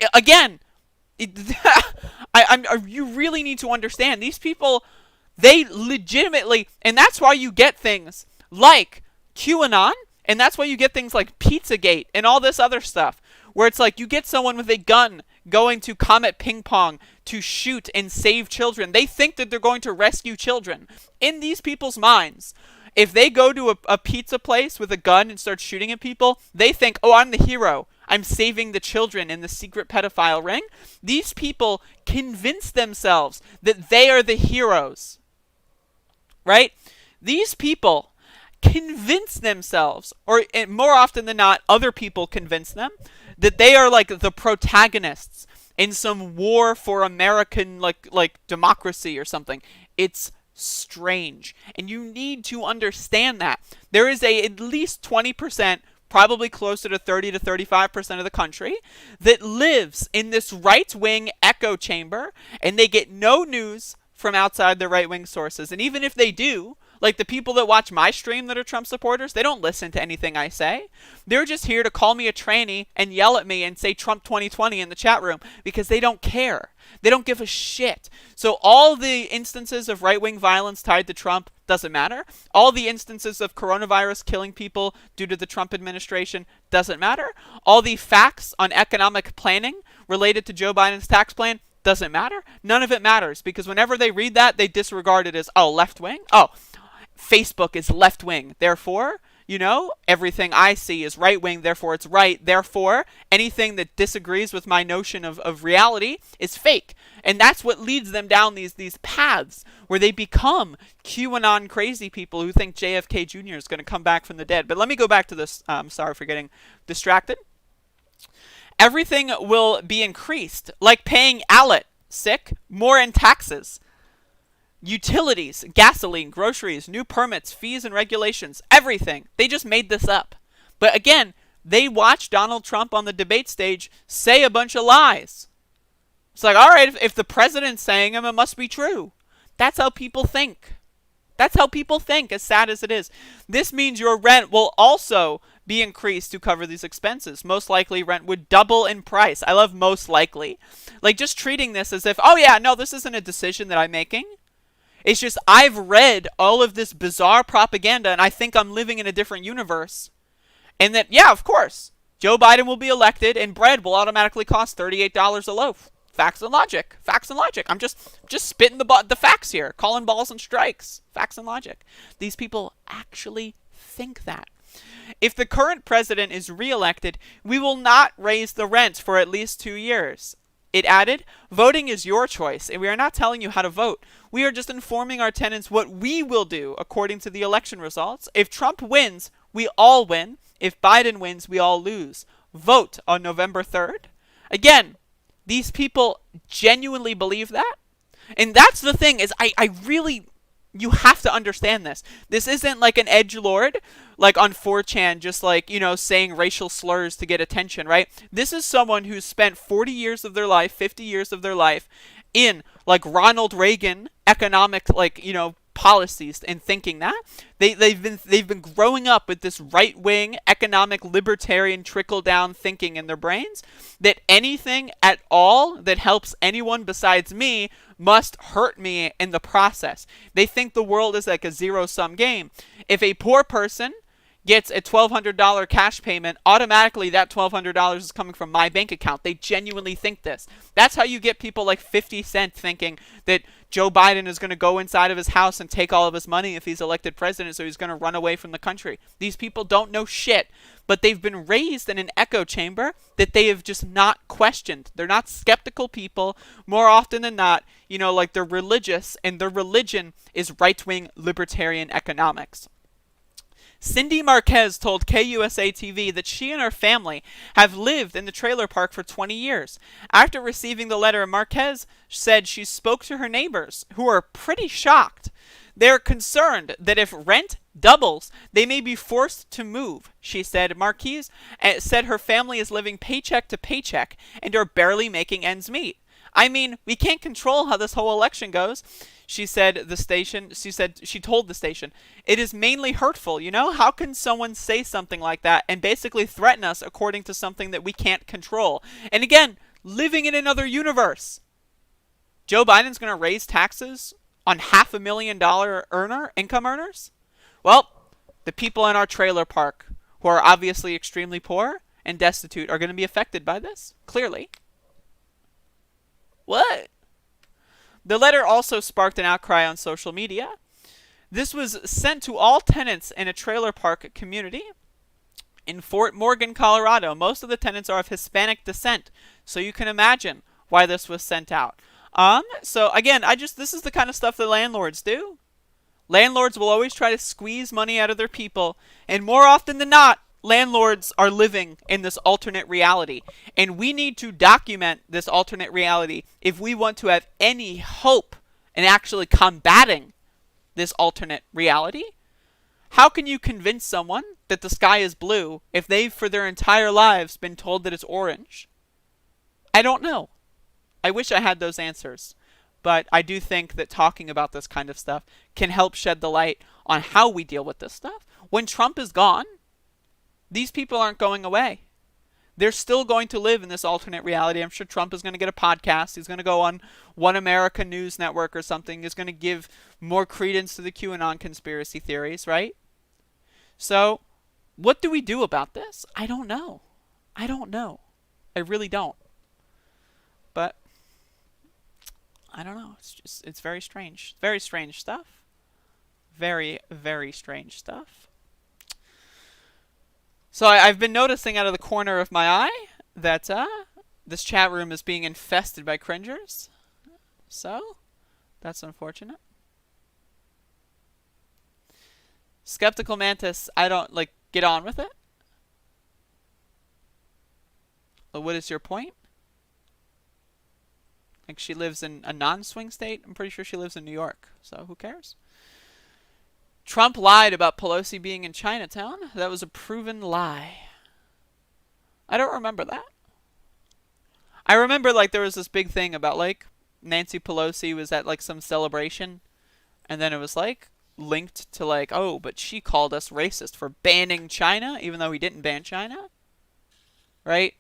F: really need to understand these people. They legitimately, and that's why you get things like QAnon, and that's why you get things like Pizzagate and all this other stuff, where it's like you get someone with a gun going to Comet Ping Pong to shoot and save children. They think that they're going to rescue children. In these people's minds, if they go to a pizza place with a gun and start shooting at people, they think, oh, I'm the hero. I'm saving the children in the secret pedophile ring. These people convince themselves that they are the heroes, right? These people convince themselves, or more often than not, other people convince them that they are like the protagonists in some war for American like democracy or something. It's strange, and you need to understand that there is at least 20%, probably closer to 30 to 35% of the country, that lives in this right-wing echo chamber, and they get no news from outside the right-wing sources. And even if they do, like the people that watch my stream that are Trump supporters, they don't listen to anything I say. They're just here to call me a tranny and yell at me and say Trump 2020 in the chat room because they don't care. They don't give a shit. So all the instances of right-wing violence tied to Trump doesn't matter. All the instances of coronavirus killing people due to the Trump administration doesn't matter. All the facts on economic planning related to Joe Biden's tax plan doesn't matter. None of it matters, because whenever they read that, they disregard it as, oh, left-wing? Oh, Facebook is left-wing. Therefore, everything I see is right-wing, therefore it's right. Therefore, anything that disagrees with my notion of reality is fake. And that's what leads them down these paths where they become QAnon crazy people who think JFK Jr. is going to come back from the dead. But let me go back to this. Sorry for getting distracted. Everything will be increased, like paying more in taxes. Utilities, gasoline, groceries, new permits, fees and regulations, everything. They just made this up. But again, they watched Donald Trump on the debate stage say a bunch of lies. It's like, all right, if the president's saying them, it must be true. That's how people think. That's how people think, as sad as it is. This means your rent will also be increased to cover these expenses. Most likely rent would double in price. I love most likely. Like just treating this as if, oh yeah, no, this isn't a decision that I'm making. It's just I've read all of this bizarre propaganda and I think I'm living in a different universe. And that, yeah, of course, Joe Biden will be elected and bread will automatically cost $38 a loaf. Facts and logic. Facts and logic. I'm just spitting the facts here. Calling balls and strikes. Facts and logic. These people actually think that. If the current president is reelected, we will not raise the rent for at least 2 years. It added, voting is your choice, and we are not telling you how to vote. We are just informing our tenants what we will do according to the election results. If Trump wins, we all win. If Biden wins, we all lose. Vote on November 3rd. Again, these people genuinely believe that. And that's the thing, is I really, you have to understand this. This isn't like an edgelord, like on 4chan, just like, saying racial slurs to get attention, right? This is someone who's spent 40 years of their life, 50 years of their life in like Ronald Reagan economic, policies and thinking that they've been growing up with this right-wing economic libertarian trickle-down thinking in their brains that anything at all that helps anyone besides me must hurt me in the process. They think the world is like a zero-sum game. If a poor person gets a $1,200 cash payment, automatically that $1,200 is coming from my bank account. They genuinely think this. That's how you get people like 50 Cent thinking that Joe Biden is going to go inside of his house and take all of his money if he's elected president, so he's going to run away from the country. These people don't know shit, but they've been raised in an echo chamber that they have just not questioned. They're not skeptical people. More often than not, like they're religious, and their religion is right-wing libertarian economics. Cindy Marquez told KUSA-TV that she and her family have lived in the trailer park for 20 years. After receiving the letter, Marquez said she spoke to her neighbors, who are pretty shocked. They're concerned that if rent doubles, they may be forced to move, she said. Marquez said her family is living paycheck to paycheck and are barely making ends meet. I mean, we can't control how this whole election goes. She told the station, it is mainly hurtful, How can someone say something like that and basically threaten us according to something that we can't control? And again, living in another universe. Joe Biden's going to raise taxes on $500,000 income earners? Well, the people in our trailer park who are obviously extremely poor and destitute are going to be affected by this, clearly. What? The letter also sparked an outcry on social media. This was sent to all tenants in a trailer park community in Fort Morgan, Colorado. Most of the tenants are of Hispanic descent, so you can imagine why this was sent out. So again, this is the kind of stuff that landlords do. Landlords will always try to squeeze money out of their people, and more often than not, landlords are living in this alternate reality. And we need to document this alternate reality if we want to have any hope in actually combating this alternate reality. How can you convince someone that the sky is blue if they've for their entire lives been told that it's orange? I don't know. I wish I had those answers. But I do think that talking about this kind of stuff can help shed the light on how we deal with this stuff. When Trump is gone, these people aren't going away. They're still going to live in this alternate reality. I'm sure Trump is going to get a podcast. He's going to go on One America News Network or something. He's going to give more credence to the QAnon conspiracy theories, right? So, what do we do about this? I don't know. I don't know. I really don't. But I don't know. It's very strange. Very strange stuff. Very, very strange stuff. So I've been noticing out of the corner of my eye that this chat room is being infested by cringers. So, that's unfortunate. Skeptical Mantis, I don't, get on with it. What is your point? She lives in a non-swing state. I'm pretty sure she lives in New York. So who cares? Trump lied about Pelosi being in Chinatown. That was a proven lie. I don't remember that. I remember there was this big thing about Nancy Pelosi was at some celebration, and then it was linked to oh, but she called us racist for banning China, even though we didn't ban China. Right?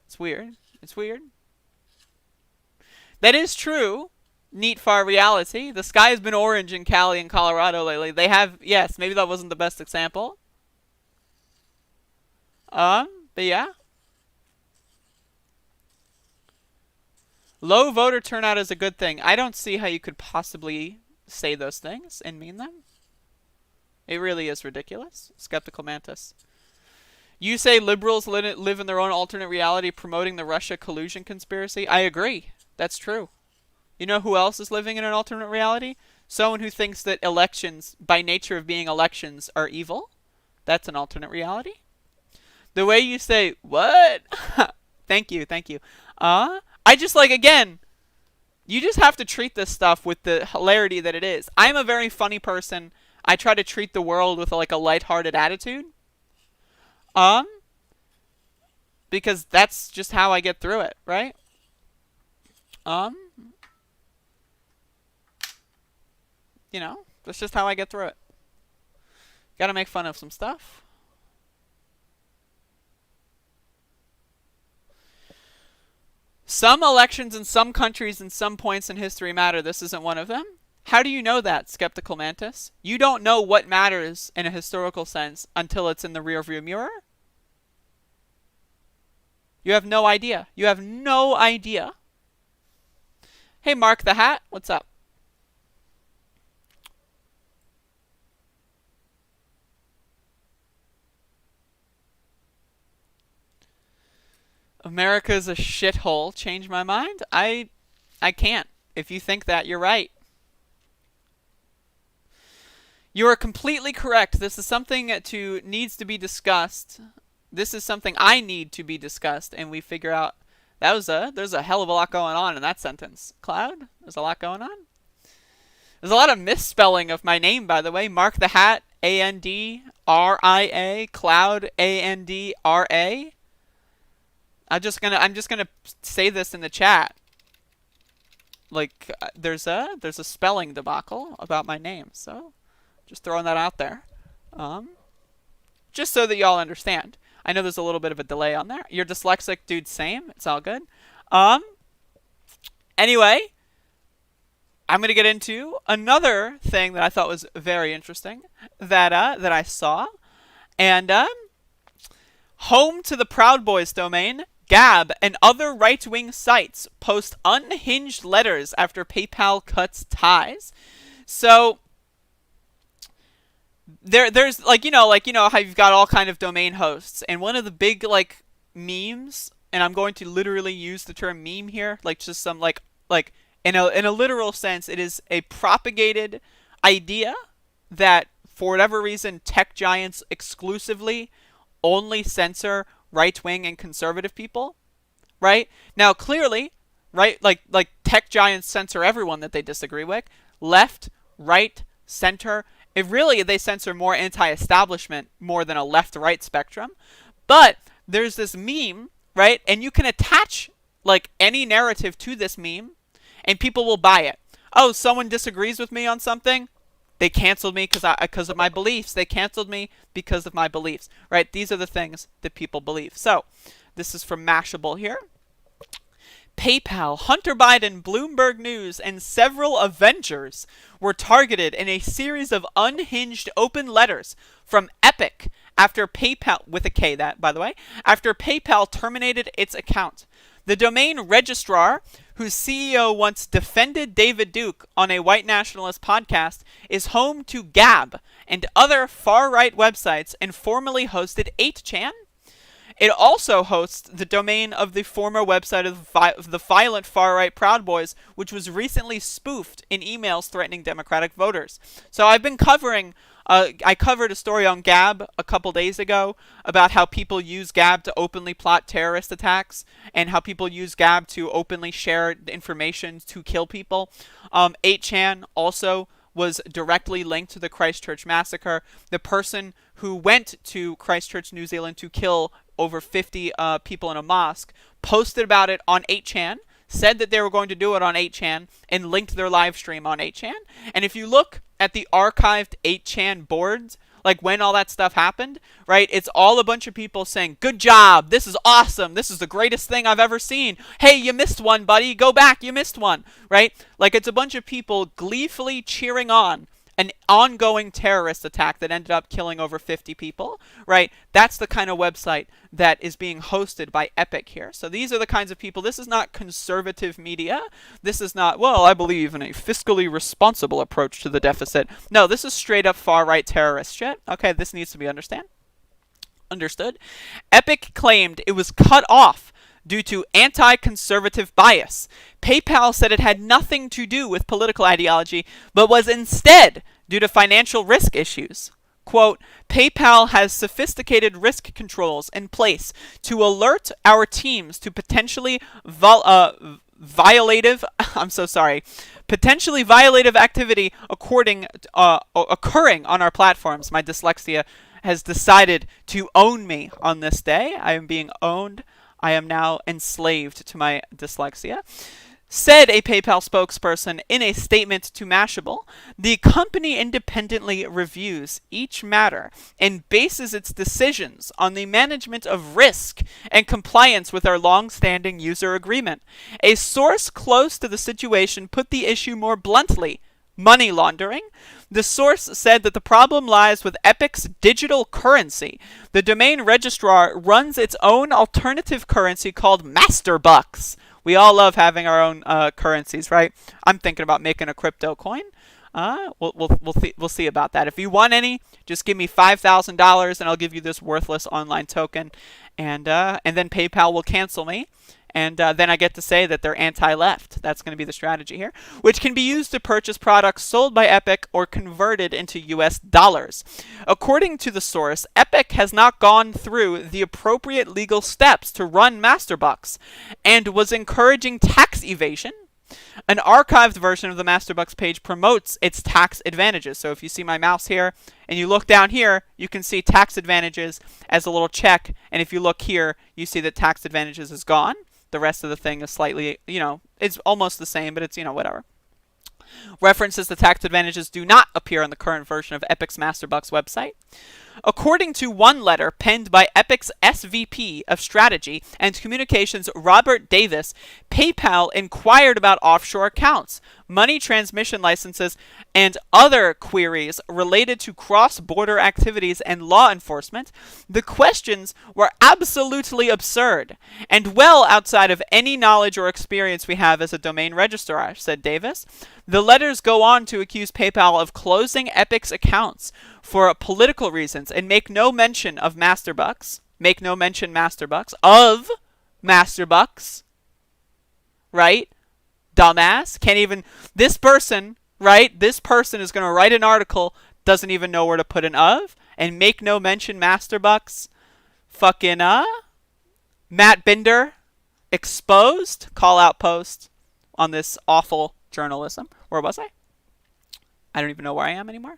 F: It's weird. It's weird. That is true. Neat far reality. The sky has been orange in Cali and Colorado lately. They have, yes, maybe that wasn't the best example. But yeah. Low voter turnout is a good thing. I don't see how you could possibly say those things and mean them. It really is ridiculous. Skeptical Mantis. You say liberals live in their own alternate reality promoting the Russia collusion conspiracy? I agree. That's true. You know who else is living in an alternate reality? Someone who thinks that elections, by nature of being elections, are evil. That's an alternate reality. The way you say, what? Thank you, thank you. I just again, you just have to treat this stuff with the hilarity that it is. I'm a very funny person. I try to treat the world with a lighthearted attitude. Because that's just how I get through it, right? You know, that's just how I get through it. Gotta make fun of some stuff. Some elections in some countries and some points in history matter. This isn't one of them. How do you know that, Skeptical Mantis? You don't know what matters in a historical sense until it's in the rearview mirror. You have no idea. You have no idea. Hey, Mark the Hat, what's up? America's a shithole. Change my mind? I can't. If you think that, you're right. You are completely correct. This is something that needs to be discussed. This is something I need to be discussed, and we figure out there's a hell of a lot going on in that sentence. Cloud, there's a lot going on. There's a lot of misspelling of my name, by the way. Mark the Hat, Andria, Cloud, Andra. I'm just gonna say this in the chat. There's a spelling debacle about my name, so just throwing that out there. Just so that y'all understand. I know there's a little bit of a delay on there. You're dyslexic, dude, same. It's all good. Anyway, I'm going to get into another thing that I thought was very interesting that I saw. And home to the Proud Boys domain, Gab and other right-wing sites post unhinged letters after PayPal cuts ties. So there's how you've got all kind of domain hosts, and one of the big memes, and I'm going to literally use the term meme here, just some in a literal sense, it is a propagated idea that for whatever reason tech giants exclusively only censor right-wing and conservative people, right? Now clearly, right, like tech giants censor everyone that they disagree with, left, right, center. They censor more anti-establishment more than a left-right spectrum. But there's this meme, right? And you can attach like any narrative to this meme and people will buy it. Oh, someone disagrees with me on something. They canceled me because of my beliefs. They canceled me because of my beliefs, right? These are the things that people believe. So this is from Mashable here. PayPal, Hunter Biden, Bloomberg News, and several Avengers were targeted in a series of unhinged open letters from Epic after PayPal, with a K that, by the way, after PayPal terminated its account. The domain registrar, whose CEO once defended David Duke on a white nationalist podcast, is home to Gab and other far-right websites and formerly hosted 8chan. It also hosts the domain of the former website of the violent far-right Proud Boys, which was recently spoofed in emails threatening Democratic voters. So I've been covering, I covered a story on Gab a couple days ago about how people use Gab to openly plot terrorist attacks and how people use Gab to openly share information to kill people. 8chan also was directly linked to the Christchurch massacre. The person who went to Christchurch, New Zealand to kill over 50 people in a mosque posted about it on 8chan, said that they were going to do it on 8chan, and linked their live stream on 8chan. And if you look at the archived 8chan boards, like when all that stuff happened, right, it's all a bunch of people saying, good job, this is awesome, this is the greatest thing I've ever seen, hey, you missed one, buddy, go back, you missed one, right? Like it's a bunch of people gleefully cheering on an ongoing terrorist attack that ended up killing over 50 people, right? That's the kind of website that is being hosted by Epic here. So these are the kinds of people. This is not conservative media. This is not, well, I believe in a fiscally responsible approach to the deficit. No, this is straight up far-right terrorist shit. Okay, this needs to be understood. Epic claimed it was cut off due to anti-conservative bias. PayPal said it had nothing to do with political ideology, but was instead due to financial risk issues. Quote, PayPal has sophisticated risk controls in place to alert our teams to potentially violative activity occurring on our platforms. My dyslexia has decided to own me on this day. I am being owned. I am now enslaved to my dyslexia. Said a PayPal spokesperson in a statement to Mashable, the company independently reviews each matter and bases its decisions on the management of risk and compliance with our long-standing user agreement. A source close to the situation put the issue more bluntly: money laundering. The source said that the problem lies with Epic's digital currency. The domain registrar runs its own alternative currency called Masterbucks. We all love having our own currencies, right? I'm thinking about making a crypto coin. We'll see about that. If you want any, just give me $5,000 and I'll give you this worthless online token, and then PayPal will cancel me. And then I get to say that they're anti-left. That's going to be the strategy here, which can be used to purchase products sold by Epic or converted into US dollars. According to the source, Epic has not gone through the appropriate legal steps to run Masterbucks and was encouraging tax evasion. An archived version of the Masterbucks page promotes its tax advantages. So if you see my mouse here and you look down here, you can see tax advantages as a little check. And if you look here, you see that tax advantages is gone. The rest of the thing is slightly, it's almost the same, but it's, whatever. References to tax advantages do not appear on the current version of Epic's Masterbucks website. According to one letter penned by Epic's SVP of Strategy and Communications, Robert Davis, PayPal inquired about offshore accounts, money transmission licenses, and other queries related to cross-border activities and law enforcement. The questions were absolutely absurd and well outside of any knowledge or experience we have as a domain registrar, said Davis. The letters go on to accuse PayPal of closing Epic's accounts for political reasons and make no mention of Masterbucks. Of Masterbucks. Right? Dumbass. Can't even... This person, right? This person is going to write an article doesn't even know where to put an of, and make no mention Masterbucks. Fucking Matt Binder exposed, call out post on this awful journalism. Where was I? I don't even know where I am anymore.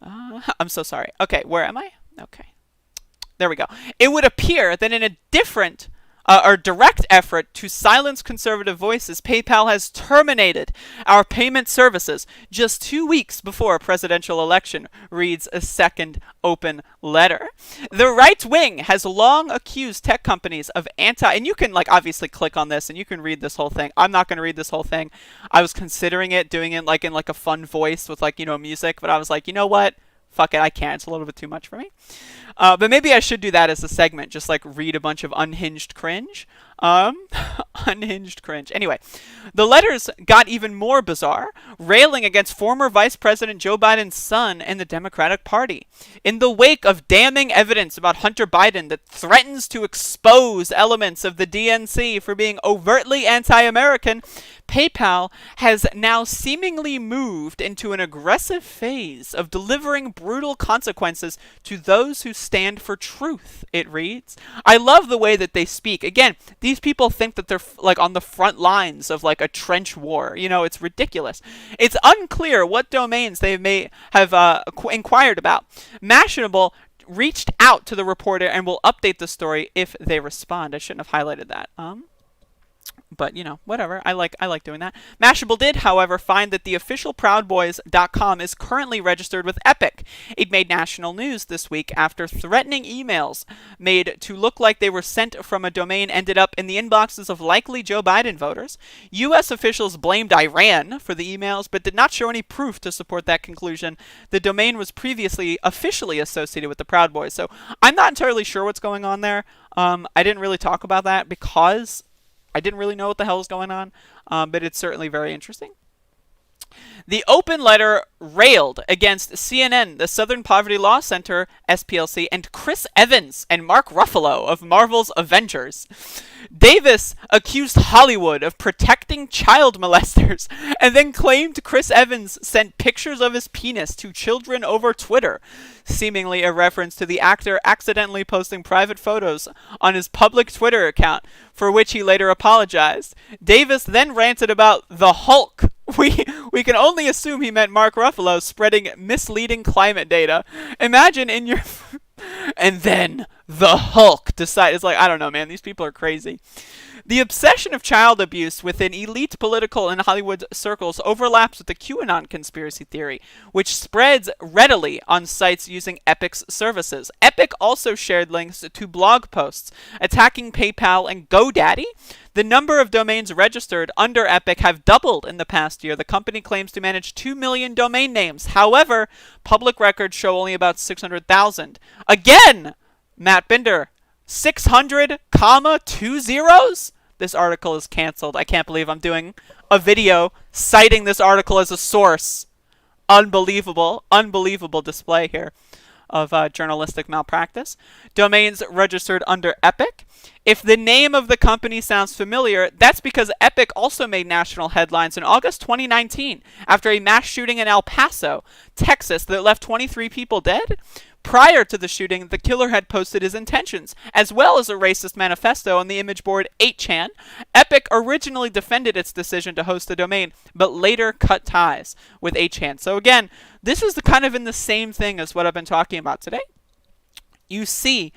F: I'm so sorry. Okay, where am I? Okay. There we go. It would appear that in a different or direct effort to silence conservative voices, PayPal has terminated our payment services just 2 weeks before a presidential election, reads a second open letter. The right wing has long accused tech companies of and you can obviously click on this and you can read this whole thing. I'm not going to read this whole thing. I was considering doing it in a fun voice with music, but I was like, you know what? Fuck it, I can't. It's a little bit too much for me. But maybe I should do that as a segment, just read a bunch of unhinged cringe. Unhinged cringe. Anyway, the letters got even more bizarre, railing against former Vice President Joe Biden's son and the Democratic Party. In the wake of damning evidence about Hunter Biden that threatens to expose elements of the DNC for being overtly anti-American, PayPal has now seemingly moved into an aggressive phase of delivering brutal consequences to those who stand for truth, it reads. I love the way that they speak. Again, these people think that they're on the front lines of a trench war. It's ridiculous. It's unclear what domains they may have inquired about. Mashable reached out to the reporter and will update the story if they respond. I shouldn't have highlighted that. But, whatever. I like doing that. Mashable did, however, find that the official ProudBoys.com is currently registered with Epic. It made national news this week after threatening emails made to look like they were sent from a domain ended up in the inboxes of likely Joe Biden voters. U.S. officials blamed Iran for the emails, but did not show any proof to support that conclusion. The domain was previously officially associated with the Proud Boys. So I'm not entirely sure what's going on there. I didn't really talk about that because I didn't really know what the hell was going on, but it's certainly very interesting. The open letter railed against CNN, the Southern Poverty Law Center, SPLC, and Chris Evans and Mark Ruffalo of Marvel's Avengers. Davis accused Hollywood of protecting child molesters and then claimed Chris Evans sent pictures of his penis to children over Twitter, seemingly a reference to the actor accidentally posting private photos on his public Twitter account, for which he later apologized. Davis then ranted about the Hulk. We can only assume he meant Mark Ruffalo spreading misleading climate data. Imagine in your... and then the Hulk decided... It's I don't know, man. These people are crazy. The obsession of child abuse within elite political and Hollywood circles overlaps with the QAnon conspiracy theory, which spreads readily on sites using Epic's services. Epic also shared links to blog posts attacking PayPal and GoDaddy. The number of domains registered under Epic have doubled in the past year. The company claims to manage 2 million domain names. However, public records show only about 600,000. Again, Matt Binder, 600, comma, 2 zeros? This article is canceled. I can't believe I'm doing a video citing this article as a source. Unbelievable, unbelievable display here of journalistic malpractice. Domains registered under Epic. If the name of the company sounds familiar, that's because Epic also made national headlines in August 2019 after a mass shooting in El Paso, Texas that left 23 people dead. Prior to the shooting, the killer had posted his intentions, as well as a racist manifesto on the image board 8chan. Epic originally defended its decision to host the domain, but later cut ties with 8chan. So again, this is kind of in the same thing as what I've been talking about today. You see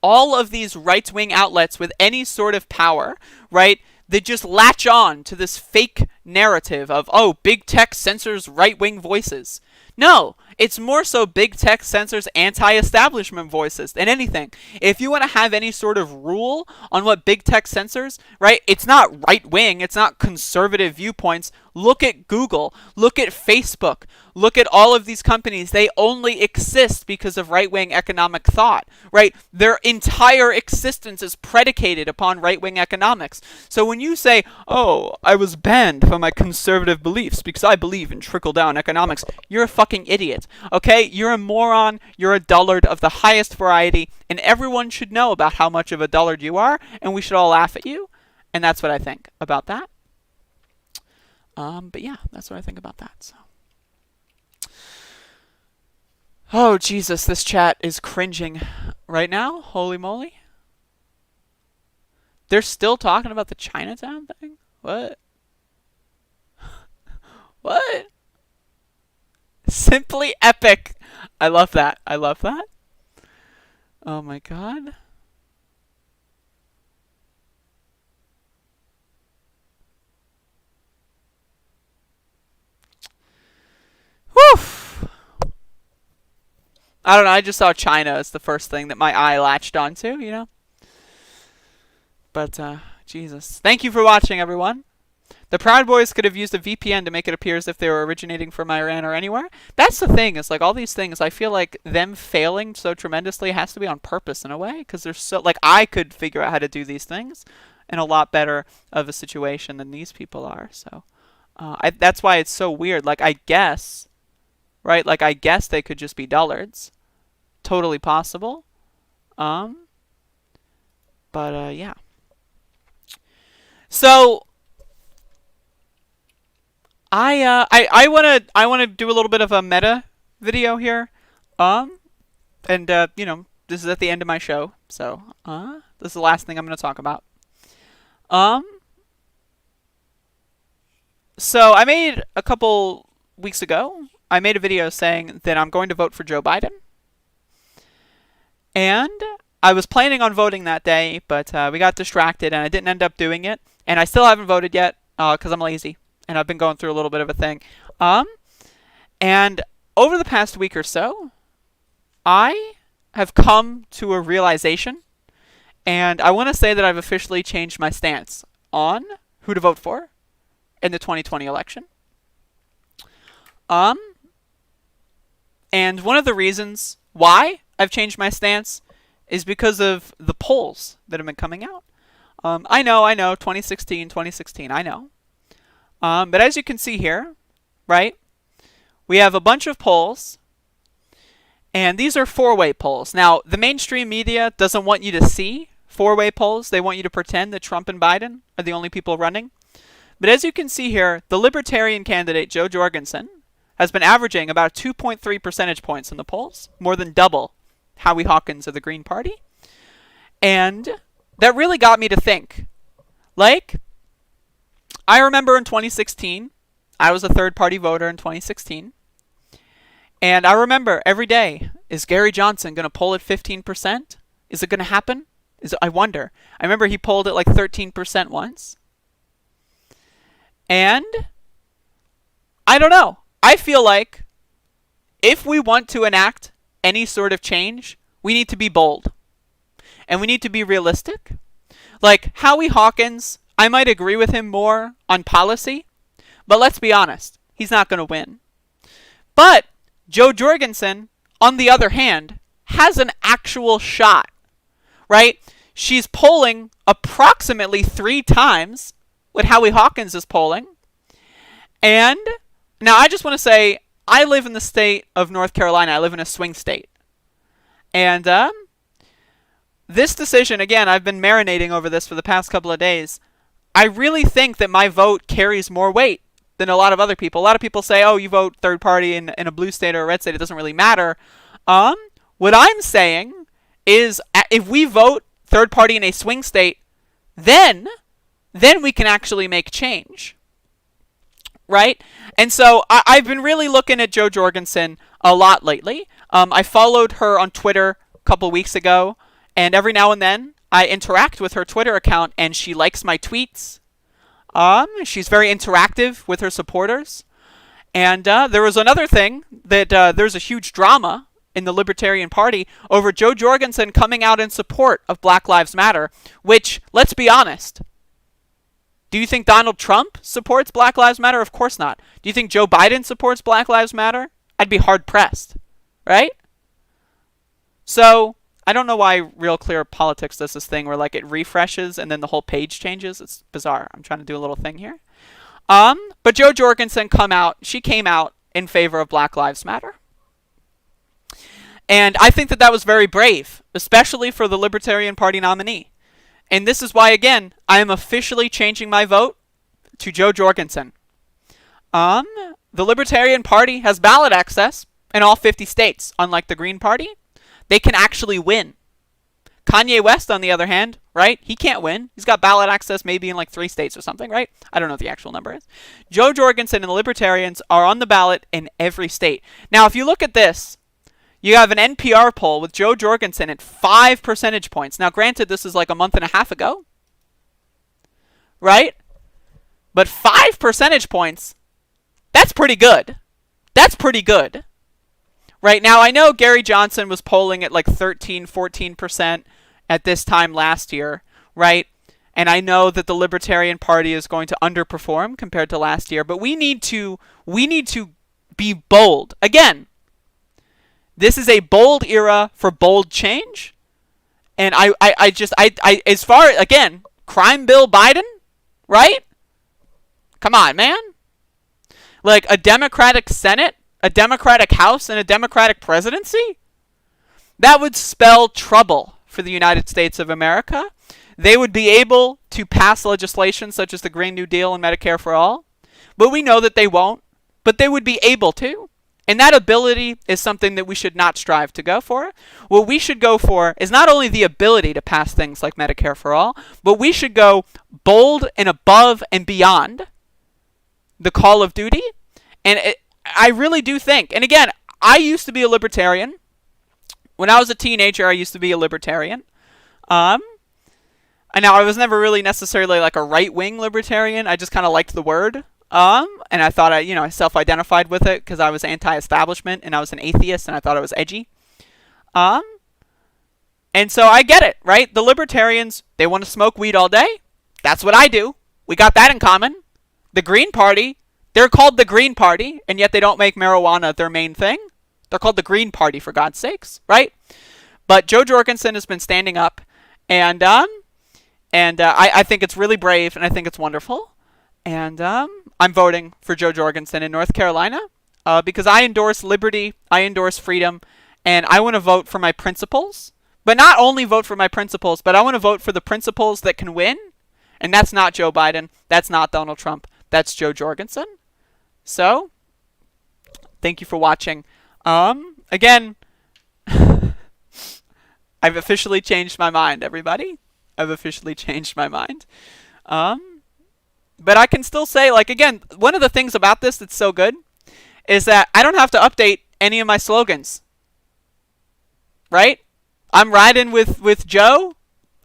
F: all of these right-wing outlets with any sort of power, right? They just latch on to this fake narrative of, oh, big tech censors right-wing voices. No, it's more so big tech censors anti-establishment voices than anything. If you want to have any sort of rule on what big tech censors, right, it's not right-wing, it's not conservative viewpoints. Look at Google, look at Facebook, look at all of these companies. They only exist because of right-wing economic thought, right? Their entire existence is predicated upon right-wing economics. So when you say, oh, I was banned from my conservative beliefs because I believe in trickle-down economics, you're a fucking idiot, okay? You're a moron, you're a dullard of the highest variety, and everyone should know about how much of a dullard you are, and we should all laugh at you, and that's what I think about that. But yeah, that's what I think about that, so. Oh, Jesus, this chat is cringing right now. Holy moly. They're still talking about the Chinatown thing? What? What? Simply epic. I love that. I love that. Oh my god. Whew. I don't know. I just saw China as the first thing that my eye latched onto, you know? But, Jesus. Thank you for watching, everyone. The Proud Boys could have used a VPN to make it appear as if they were originating from Iran or anywhere. That's the thing, is like all these things, I feel like them failing so tremendously has to be on purpose in a way, because they're so, like, I could figure out how to do these things in a lot better of a situation than these people are, so. That's why it's so weird. Like, I guess, right, like, I guess they could just be dullards. Totally possible. But, yeah. So, I wanna do a little bit of a meta video here, and you know, this is at the end of my show, so this is the last thing I'm gonna talk about. So I made a couple weeks ago, I made a video saying that I'm going to vote for Joe Biden, and I was planning on voting that day, but we got distracted and I didn't end up doing it, and I still haven't voted yet because I'm lazy. And I've been going through a little bit of a thing. And over the past week or so, I have come to a realization, and I want to say that I've officially changed my stance on who to vote for in the 2020 election. And one of the reasons why I've changed my stance is because of the polls that have been coming out. I know, 2016, I know. But as you can see here, right, we have a bunch of polls, and these are four-way polls. Now, the mainstream media doesn't want you to see four-way polls. They want you to pretend that Trump and Biden are the only people running. But as you can see here, the Libertarian candidate, Joe Jorgensen, has been averaging about 2.3 percentage points in the polls, more than double Howie Hawkins of the Green Party. And that really got me to think, like, I remember in 2016, I was a third-party voter in 2016, and I remember every day, is Gary Johnson going to poll at 15%? Is it going to happen? I wonder. I remember he polled at like 13% once. And I don't know. I feel like if we want to enact any sort of change, we need to be bold. And we need to be realistic. Like Howie Hawkins, I might agree with him more on policy, but let's be honest, he's not going to win. But Joe Jorgensen, on the other hand, has an actual shot, right? She's polling approximately 3 times what Howie Hawkins is polling. And now I just want to say, I live in the state of North Carolina. I live in a swing state. And this decision, again, I've been marinating over this for the past couple of days. I really think that my vote carries more weight than a lot of other people. A lot of people say, oh, you vote third party in a blue state or a red state, it doesn't really matter. What I'm saying is if we vote third party in a swing state, then we can actually make change. Right? And so I've been really looking at Joe Jorgensen a lot lately. I followed her on Twitter a couple weeks ago, and every now and then I interact with her Twitter account, and she likes my tweets. She's very interactive with her supporters. And there was another thing that there's a huge drama in the Libertarian Party over Joe Jorgensen coming out in support of Black Lives Matter, which, let's be honest, do you think Donald Trump supports Black Lives Matter? Of course not. Do you think Joe Biden supports Black Lives Matter? I'd be hard-pressed, right? So I don't know why Real Clear Politics does this thing where like it refreshes and then the whole page changes. It's bizarre. I'm trying to do a little thing here. But Joe Jorgensen came out in favor of Black Lives Matter. And I think that was very brave, especially for the Libertarian Party nominee. And this is why, again, I am officially changing my vote to Joe Jorgensen. The Libertarian Party has ballot access, in all 50 states, unlike the Green Party. They can actually win. Kanye West, on the other hand, right? He can't win. He's got ballot access maybe in like 3 states or something, right? I don't know what the actual number is. Joe Jorgensen and the Libertarians are on the ballot in every state. Now, if you look at this, you have an NPR poll with Joe Jorgensen at 5 percentage points. Now, granted, this is like a month and a half ago, right? But 5 percentage points, that's pretty good. That's pretty good. Right now, I know Gary Johnson was polling at like 13, 14% at this time last year, right? And I know that the Libertarian Party is going to underperform compared to last year, but we need to be bold. Again, this is a bold era for bold change. And I as far, again, crime bill Biden, right? Come on, man. Like a Democratic Senate, a Democratic House, and a Democratic presidency? That would spell trouble for the United States of America. They would be able to pass legislation such as the Green New Deal and Medicare for All. But we know that they won't. But they would be able to. And that ability is something that we should not strive to go for. What we should go for is not only the ability to pass things like Medicare for All, but we should go bold and above and beyond the call of duty. And I really do think, and again, I used to be a libertarian. When I was a teenager, I used to be a libertarian. And now I was never really necessarily like a right-wing libertarian. I just kind of liked the word. And I thought I self-identified with it because I was anti-establishment and I was an atheist and I thought it was edgy. And so I get it, right? The libertarians, they want to smoke weed all day. That's what I do. We got that in common. The Green Party, they're called the Green Party, and yet they don't make marijuana their main thing. They're called the Green Party, for God's sakes, right? But Joe Jorgensen has been standing up, and I think it's really brave, and I think it's wonderful. And I'm voting for Joe Jorgensen in North Carolina because I endorse liberty, I endorse freedom, and I want to vote for my principles. But not only vote for my principles, but I want to vote for the principles that can win. And that's not Joe Biden. That's not Donald Trump. That's Joe Jorgensen. So, thank you for watching. Again, I've officially changed my mind, everybody. I've officially changed my mind. But I can still say, like, again, one of the things about this that's so good is that I don't have to update any of my slogans. Right? I'm riding with Joe.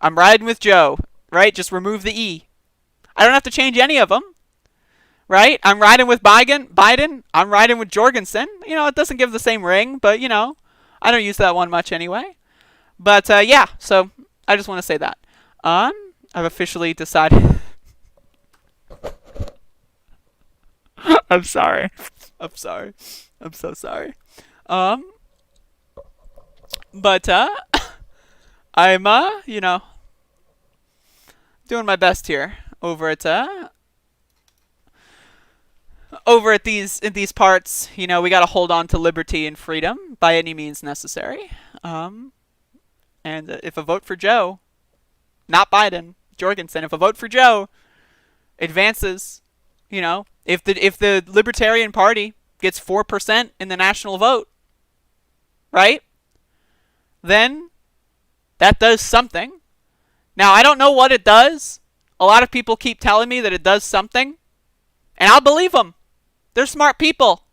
F: I'm riding with Joe. Right? Just remove the E. I don't have to change any of them. Right? I'm riding with Biden. I'm riding with Jorgensen. You know, it doesn't give the same ring, but, you know, I don't use that one much anyway. But, yeah, so I just want to say that. I've officially decided... I'm sorry. I'm sorry. I'm so sorry. But, I'm, you know, doing my best here over at these parts. You know, we got to hold on to liberty and freedom by any means necessary. And if a vote for Joe, not Biden, Jorgensen, if a vote for Joe advances, you know, if the Libertarian Party gets 4% in the national vote, right? Then that does something. Now, I don't know what it does. A lot of people keep telling me that it does something, and I'll believe them. They're smart people.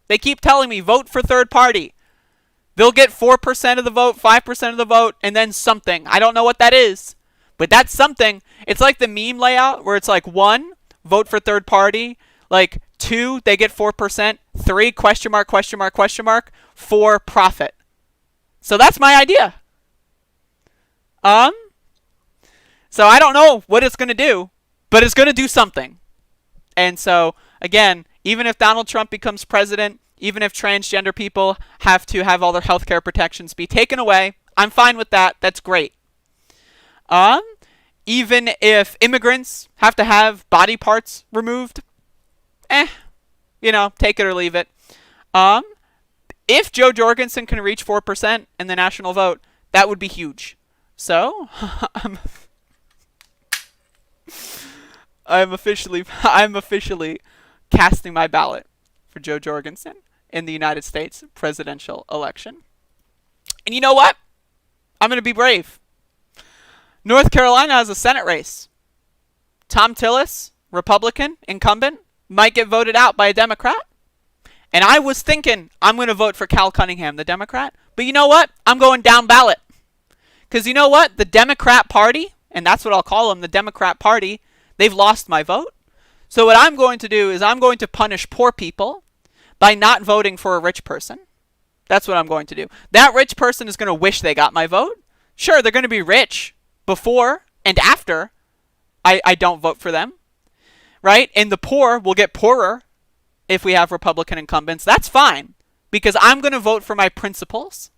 F: They keep telling me, vote for third party. They'll get 4% of the vote, 5% of the vote, and then something. I don't know what that is, but that's something. It's like the meme layout where it's like 1, vote for third party. Like 2, they get 4%. 3, question mark, question mark, question mark. 4, profit. So that's my idea. So I don't know what it's going to do, but it's going to do something. And so, again, even if Donald Trump becomes president, even if transgender people have to have all their healthcare protections be taken away, I'm fine with that. That's great. Even if immigrants have to have body parts removed, you know, take it or leave it. If Joe Jorgensen can reach 4% in the national vote, that would be huge. So, I'm officially casting my ballot for Joe Jorgensen in the United States presidential election. And you know what? I'm going to be brave. North Carolina has a Senate race. Tom Tillis, Republican, incumbent, might get voted out by a Democrat. And I was thinking I'm going to vote for Cal Cunningham, the Democrat. But you know what? I'm going down ballot. Because you know what? The Democrat Party, and that's what I'll call them, the Democrat Party, they've lost my vote. So what I'm going to do is I'm going to punish poor people by not voting for a rich person. That's what I'm going to do. That rich person is going to wish they got my vote. Sure, they're going to be rich before and after I don't vote for them. Right? And the poor will get poorer if we have Republican incumbents. That's fine. Because I'm going to vote for my principles.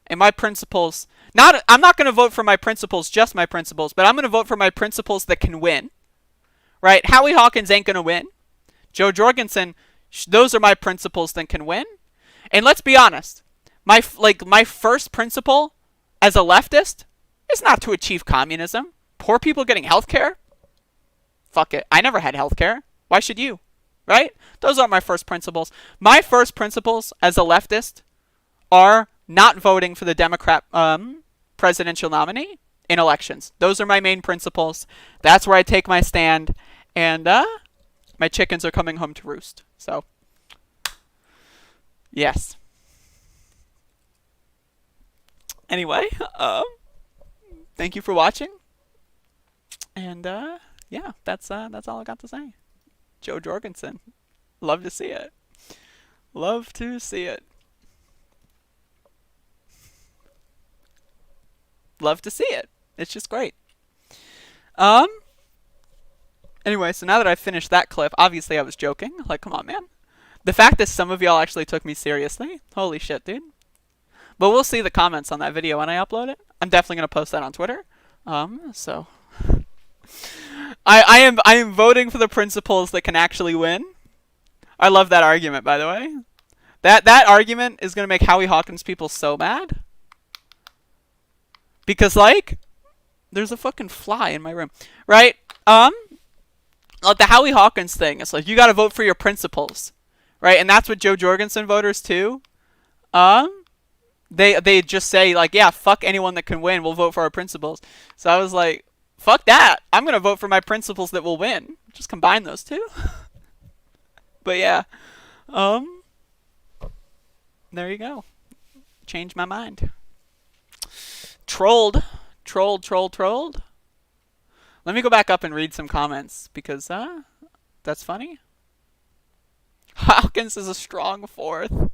F: And my principles... I'm not going to vote for my principles, just my principles, but I'm going to vote for my principles that can win. Right? Howie Hawkins ain't going to win. Joe Jorgensen, those are my principles that can win. And let's be honest. My first principle as a leftist is not to achieve communism. Poor people getting health care? Fuck it. I never had health care. Why should you? Right? Those aren't my first principles. My first principles as a leftist are not voting for the Democrat presidential nominee in elections. Those are my main principles. That's where I take my stand. And my chickens are coming home to roost. So, yes. Anyway, thank you for watching. And yeah, that's all I got to say. Joe Jorgensen. Love to see it. Love to see it. Love to see it. It's just great. Anyway, so now that I've finished that clip, obviously I was joking. Like, come on, man. The fact that some of y'all actually took me seriously. Holy shit, dude. But we'll see the comments on that video when I upload it. I'm definitely going to post that on Twitter. So... I am voting for the principles that can actually win. I love that argument, by the way. That argument is going to make Howie Hawkins people so mad. Because, like, there's a fucking fly in my room. Right? Like the Howie Hawkins thing. It's like, you got to vote for your principles. Right? And that's what Joe Jorgensen voters, too. They just say, like, yeah, fuck anyone that can win. We'll vote for our principles. So I was like... Fuck that. I'm going to vote for my principles that will win. Just combine those two. But yeah. There you go. Changed my mind. Trolled. Trolled. Let me go back up and read some comments. Because, that's funny. Hawkins is a strong fourth.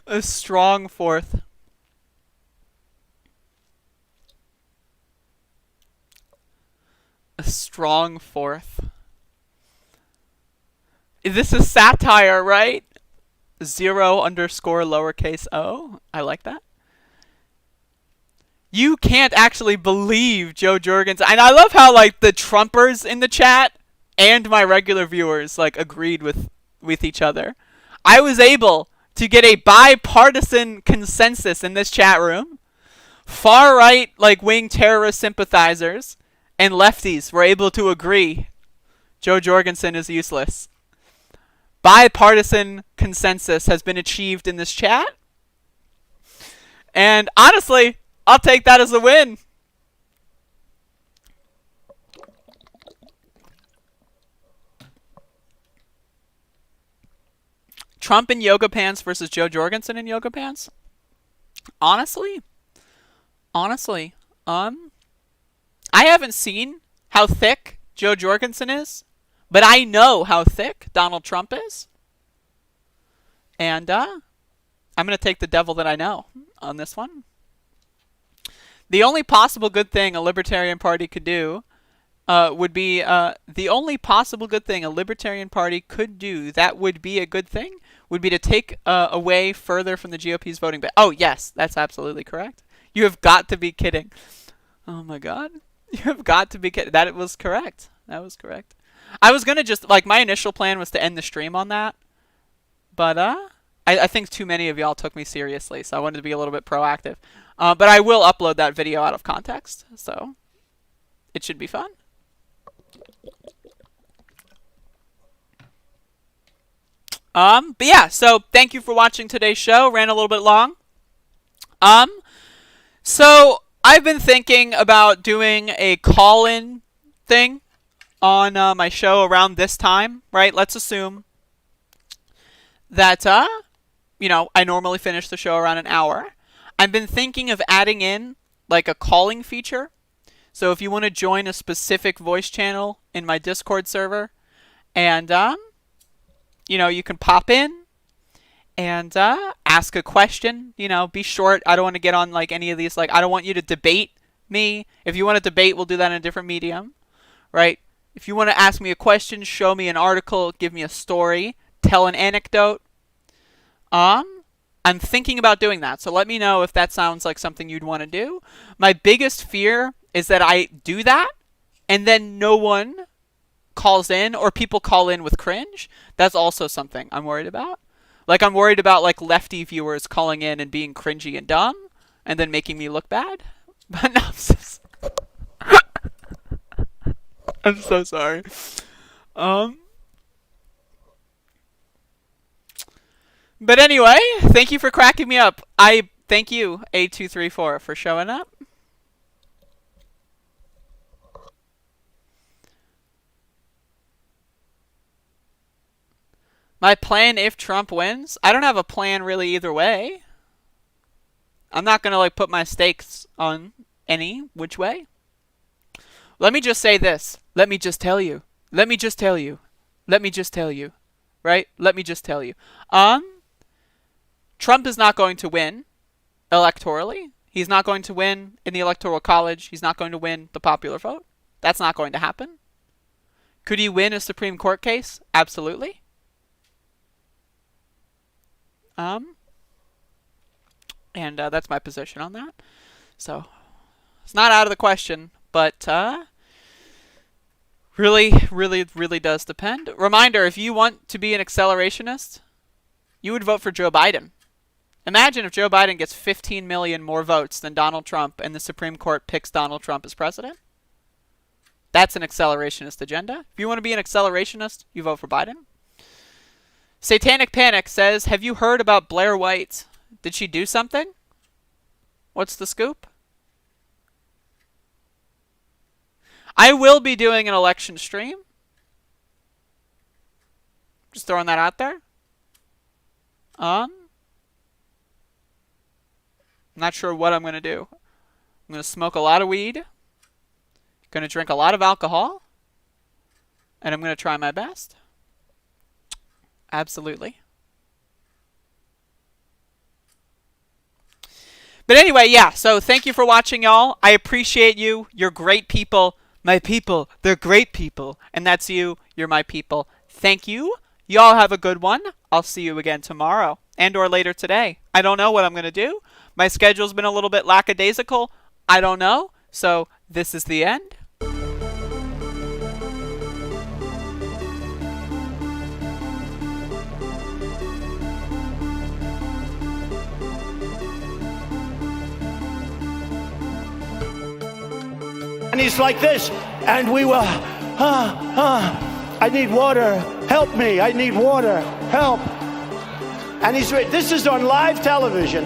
F: A strong fourth. A strong fourth. This is satire, right? 0_lowercase o. I like that. You can't actually believe Joe Jorgensen. And I love how, like, the Trumpers in the chat and my regular viewers, like, agreed with each other. I was able to get a bipartisan consensus in this chat room. Far-right, like, wing terrorist sympathizers and lefties were able to agree Joe Jorgensen is useless. Bipartisan consensus has been achieved in this chat. And honestly, I'll take that as a win. Trump in yoga pants versus Joe Jorgensen in yoga pants? Honestly, I haven't seen how thick Joe Jorgensen is, but I know how thick Donald Trump is. And I'm going to take the devil that I know on this one. The only possible good thing a Libertarian Party could do would be the only possible good thing a Libertarian Party could do that would be a good thing would be to take away further from the GOP's voting base. Oh, yes, that's absolutely correct. You have got to be kidding. Oh, my God. You have got to be kidding. That was correct. That was correct. I was going to just, like, my initial plan was to end the stream on that. But I think too many of y'all took me seriously, so I wanted to be a little bit proactive. But I will upload that video out of context, so it should be fun. But yeah, so thank you for watching today's show. Ran a little bit long. So I've been thinking about doing a call-in thing on my show around this time, right? Let's assume that, I normally finish the show around an hour. I've been thinking of adding in, like, a calling feature. So if you want to join a specific voice channel in my Discord server, and, you can pop in and ask a question. Be short. I don't want to get on, like, any of these. Like, I don't want you to debate me. If you want to debate, we'll do that in a different medium, right? If you want to ask me a question, show me an article, give me a story, tell an anecdote, I'm thinking about doing that. So let me know if that sounds like something you'd want to do. My biggest fear is that I do that and then no one calls in, or people call in with cringe. That's also something I'm worried about. Like, I'm worried about, like, lefty viewers calling in and being cringy and dumb and then making me look bad. But no, I'm so sorry. But anyway, thank you for cracking me up. I thank you, A234, for showing up. My plan if Trump wins? I don't have a plan really either way. I'm not going to, like, put my stakes on any which way. Let me just say this. Let me just tell you. Let me just tell you. Let me just tell you. Right? Let me just tell you. Trump is not going to win electorally. He's not going to win in the Electoral College. He's not going to win the popular vote. That's not going to happen. Could he win a Supreme Court case? Absolutely. And that's my position on that. So, it's not out of the question, but really, really, really does depend. Reminder, if you want to be an accelerationist, you would vote for Joe Biden. Imagine if Joe Biden gets 15 million more votes than Donald Trump and the Supreme Court picks Donald Trump as president. That's an accelerationist agenda. If you want to be an accelerationist, you vote for Biden. Satanic Panic says, have you heard about Blair White? Did she do something? What's the scoop? I will be doing an election stream. Just throwing that out there. I'm not sure what I'm going to do. I'm going to smoke a lot of weed. Going to drink a lot of alcohol. And I'm going to try my best. Absolutely. But anyway, yeah, so thank you for watching, y'all. I appreciate you. You're great people. My people, they're great people. And that's you. You're my people. Thank you. Y'all have a good one. I'll see you again tomorrow and or later today. I don't know what I'm going to do. My schedule's been a little bit lackadaisical. I don't know. So this is the end.
A: And he's like this, and we will, I need water, help me, I need water, help. And this is on live television.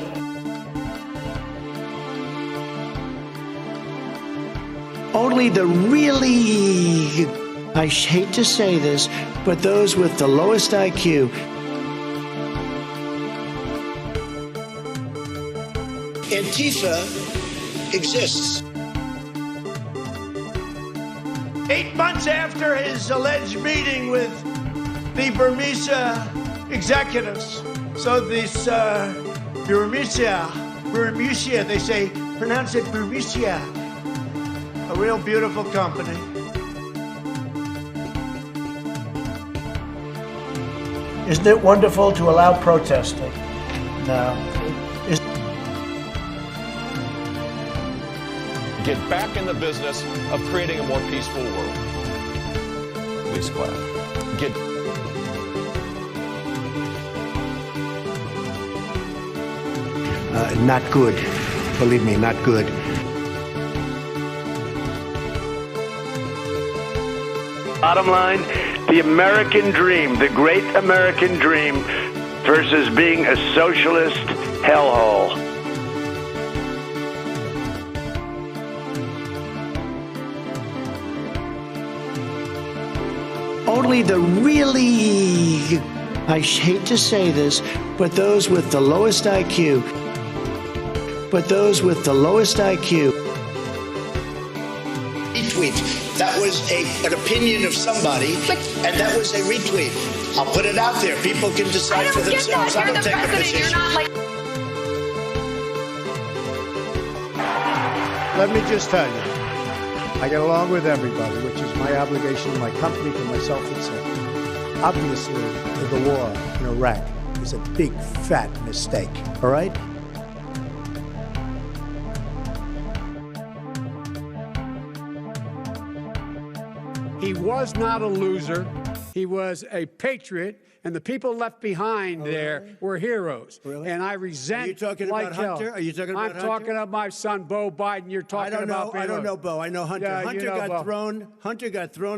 G: Only the really, I hate to say this, but those with the lowest IQ. Antifa exists.
A: 8 months after his alleged meeting with the Burmese executives, so this Burmese, they say, pronounce it Burmese, a real beautiful company.
G: Isn't it wonderful to allow protesting? No.
E: Get back in the business of creating a more peaceful world. Please clap.
G: Not good. Believe me, not good.
B: Bottom line, the the American dream, the great American dream, versus being a socialist hellhole.
G: Only the really, I hate to say this, but those with the lowest IQ, retweet. That was an opinion of somebody, and that was a retweet. I'll put it out there. People can decide for themselves. I don't take a position.
D: Let me just tell you, I get along with everybody, which is my obligation to my company, to myself, etc. Obviously, the war in Iraq is a big, fat mistake, all right?
H: He was not a loser. He was a patriot, and the people left behind there were heroes.
D: Really?
H: And I resent.
D: Are you talking about Hunter? Are you talking about Hunter?
H: I'm talking about my son, Bo Biden. You're talking about.
D: I don't know Bo. I know Hunter.
H: Yeah,
D: Hunter
H: you know
D: got
H: Bo.
D: thrown. Hunter got thrown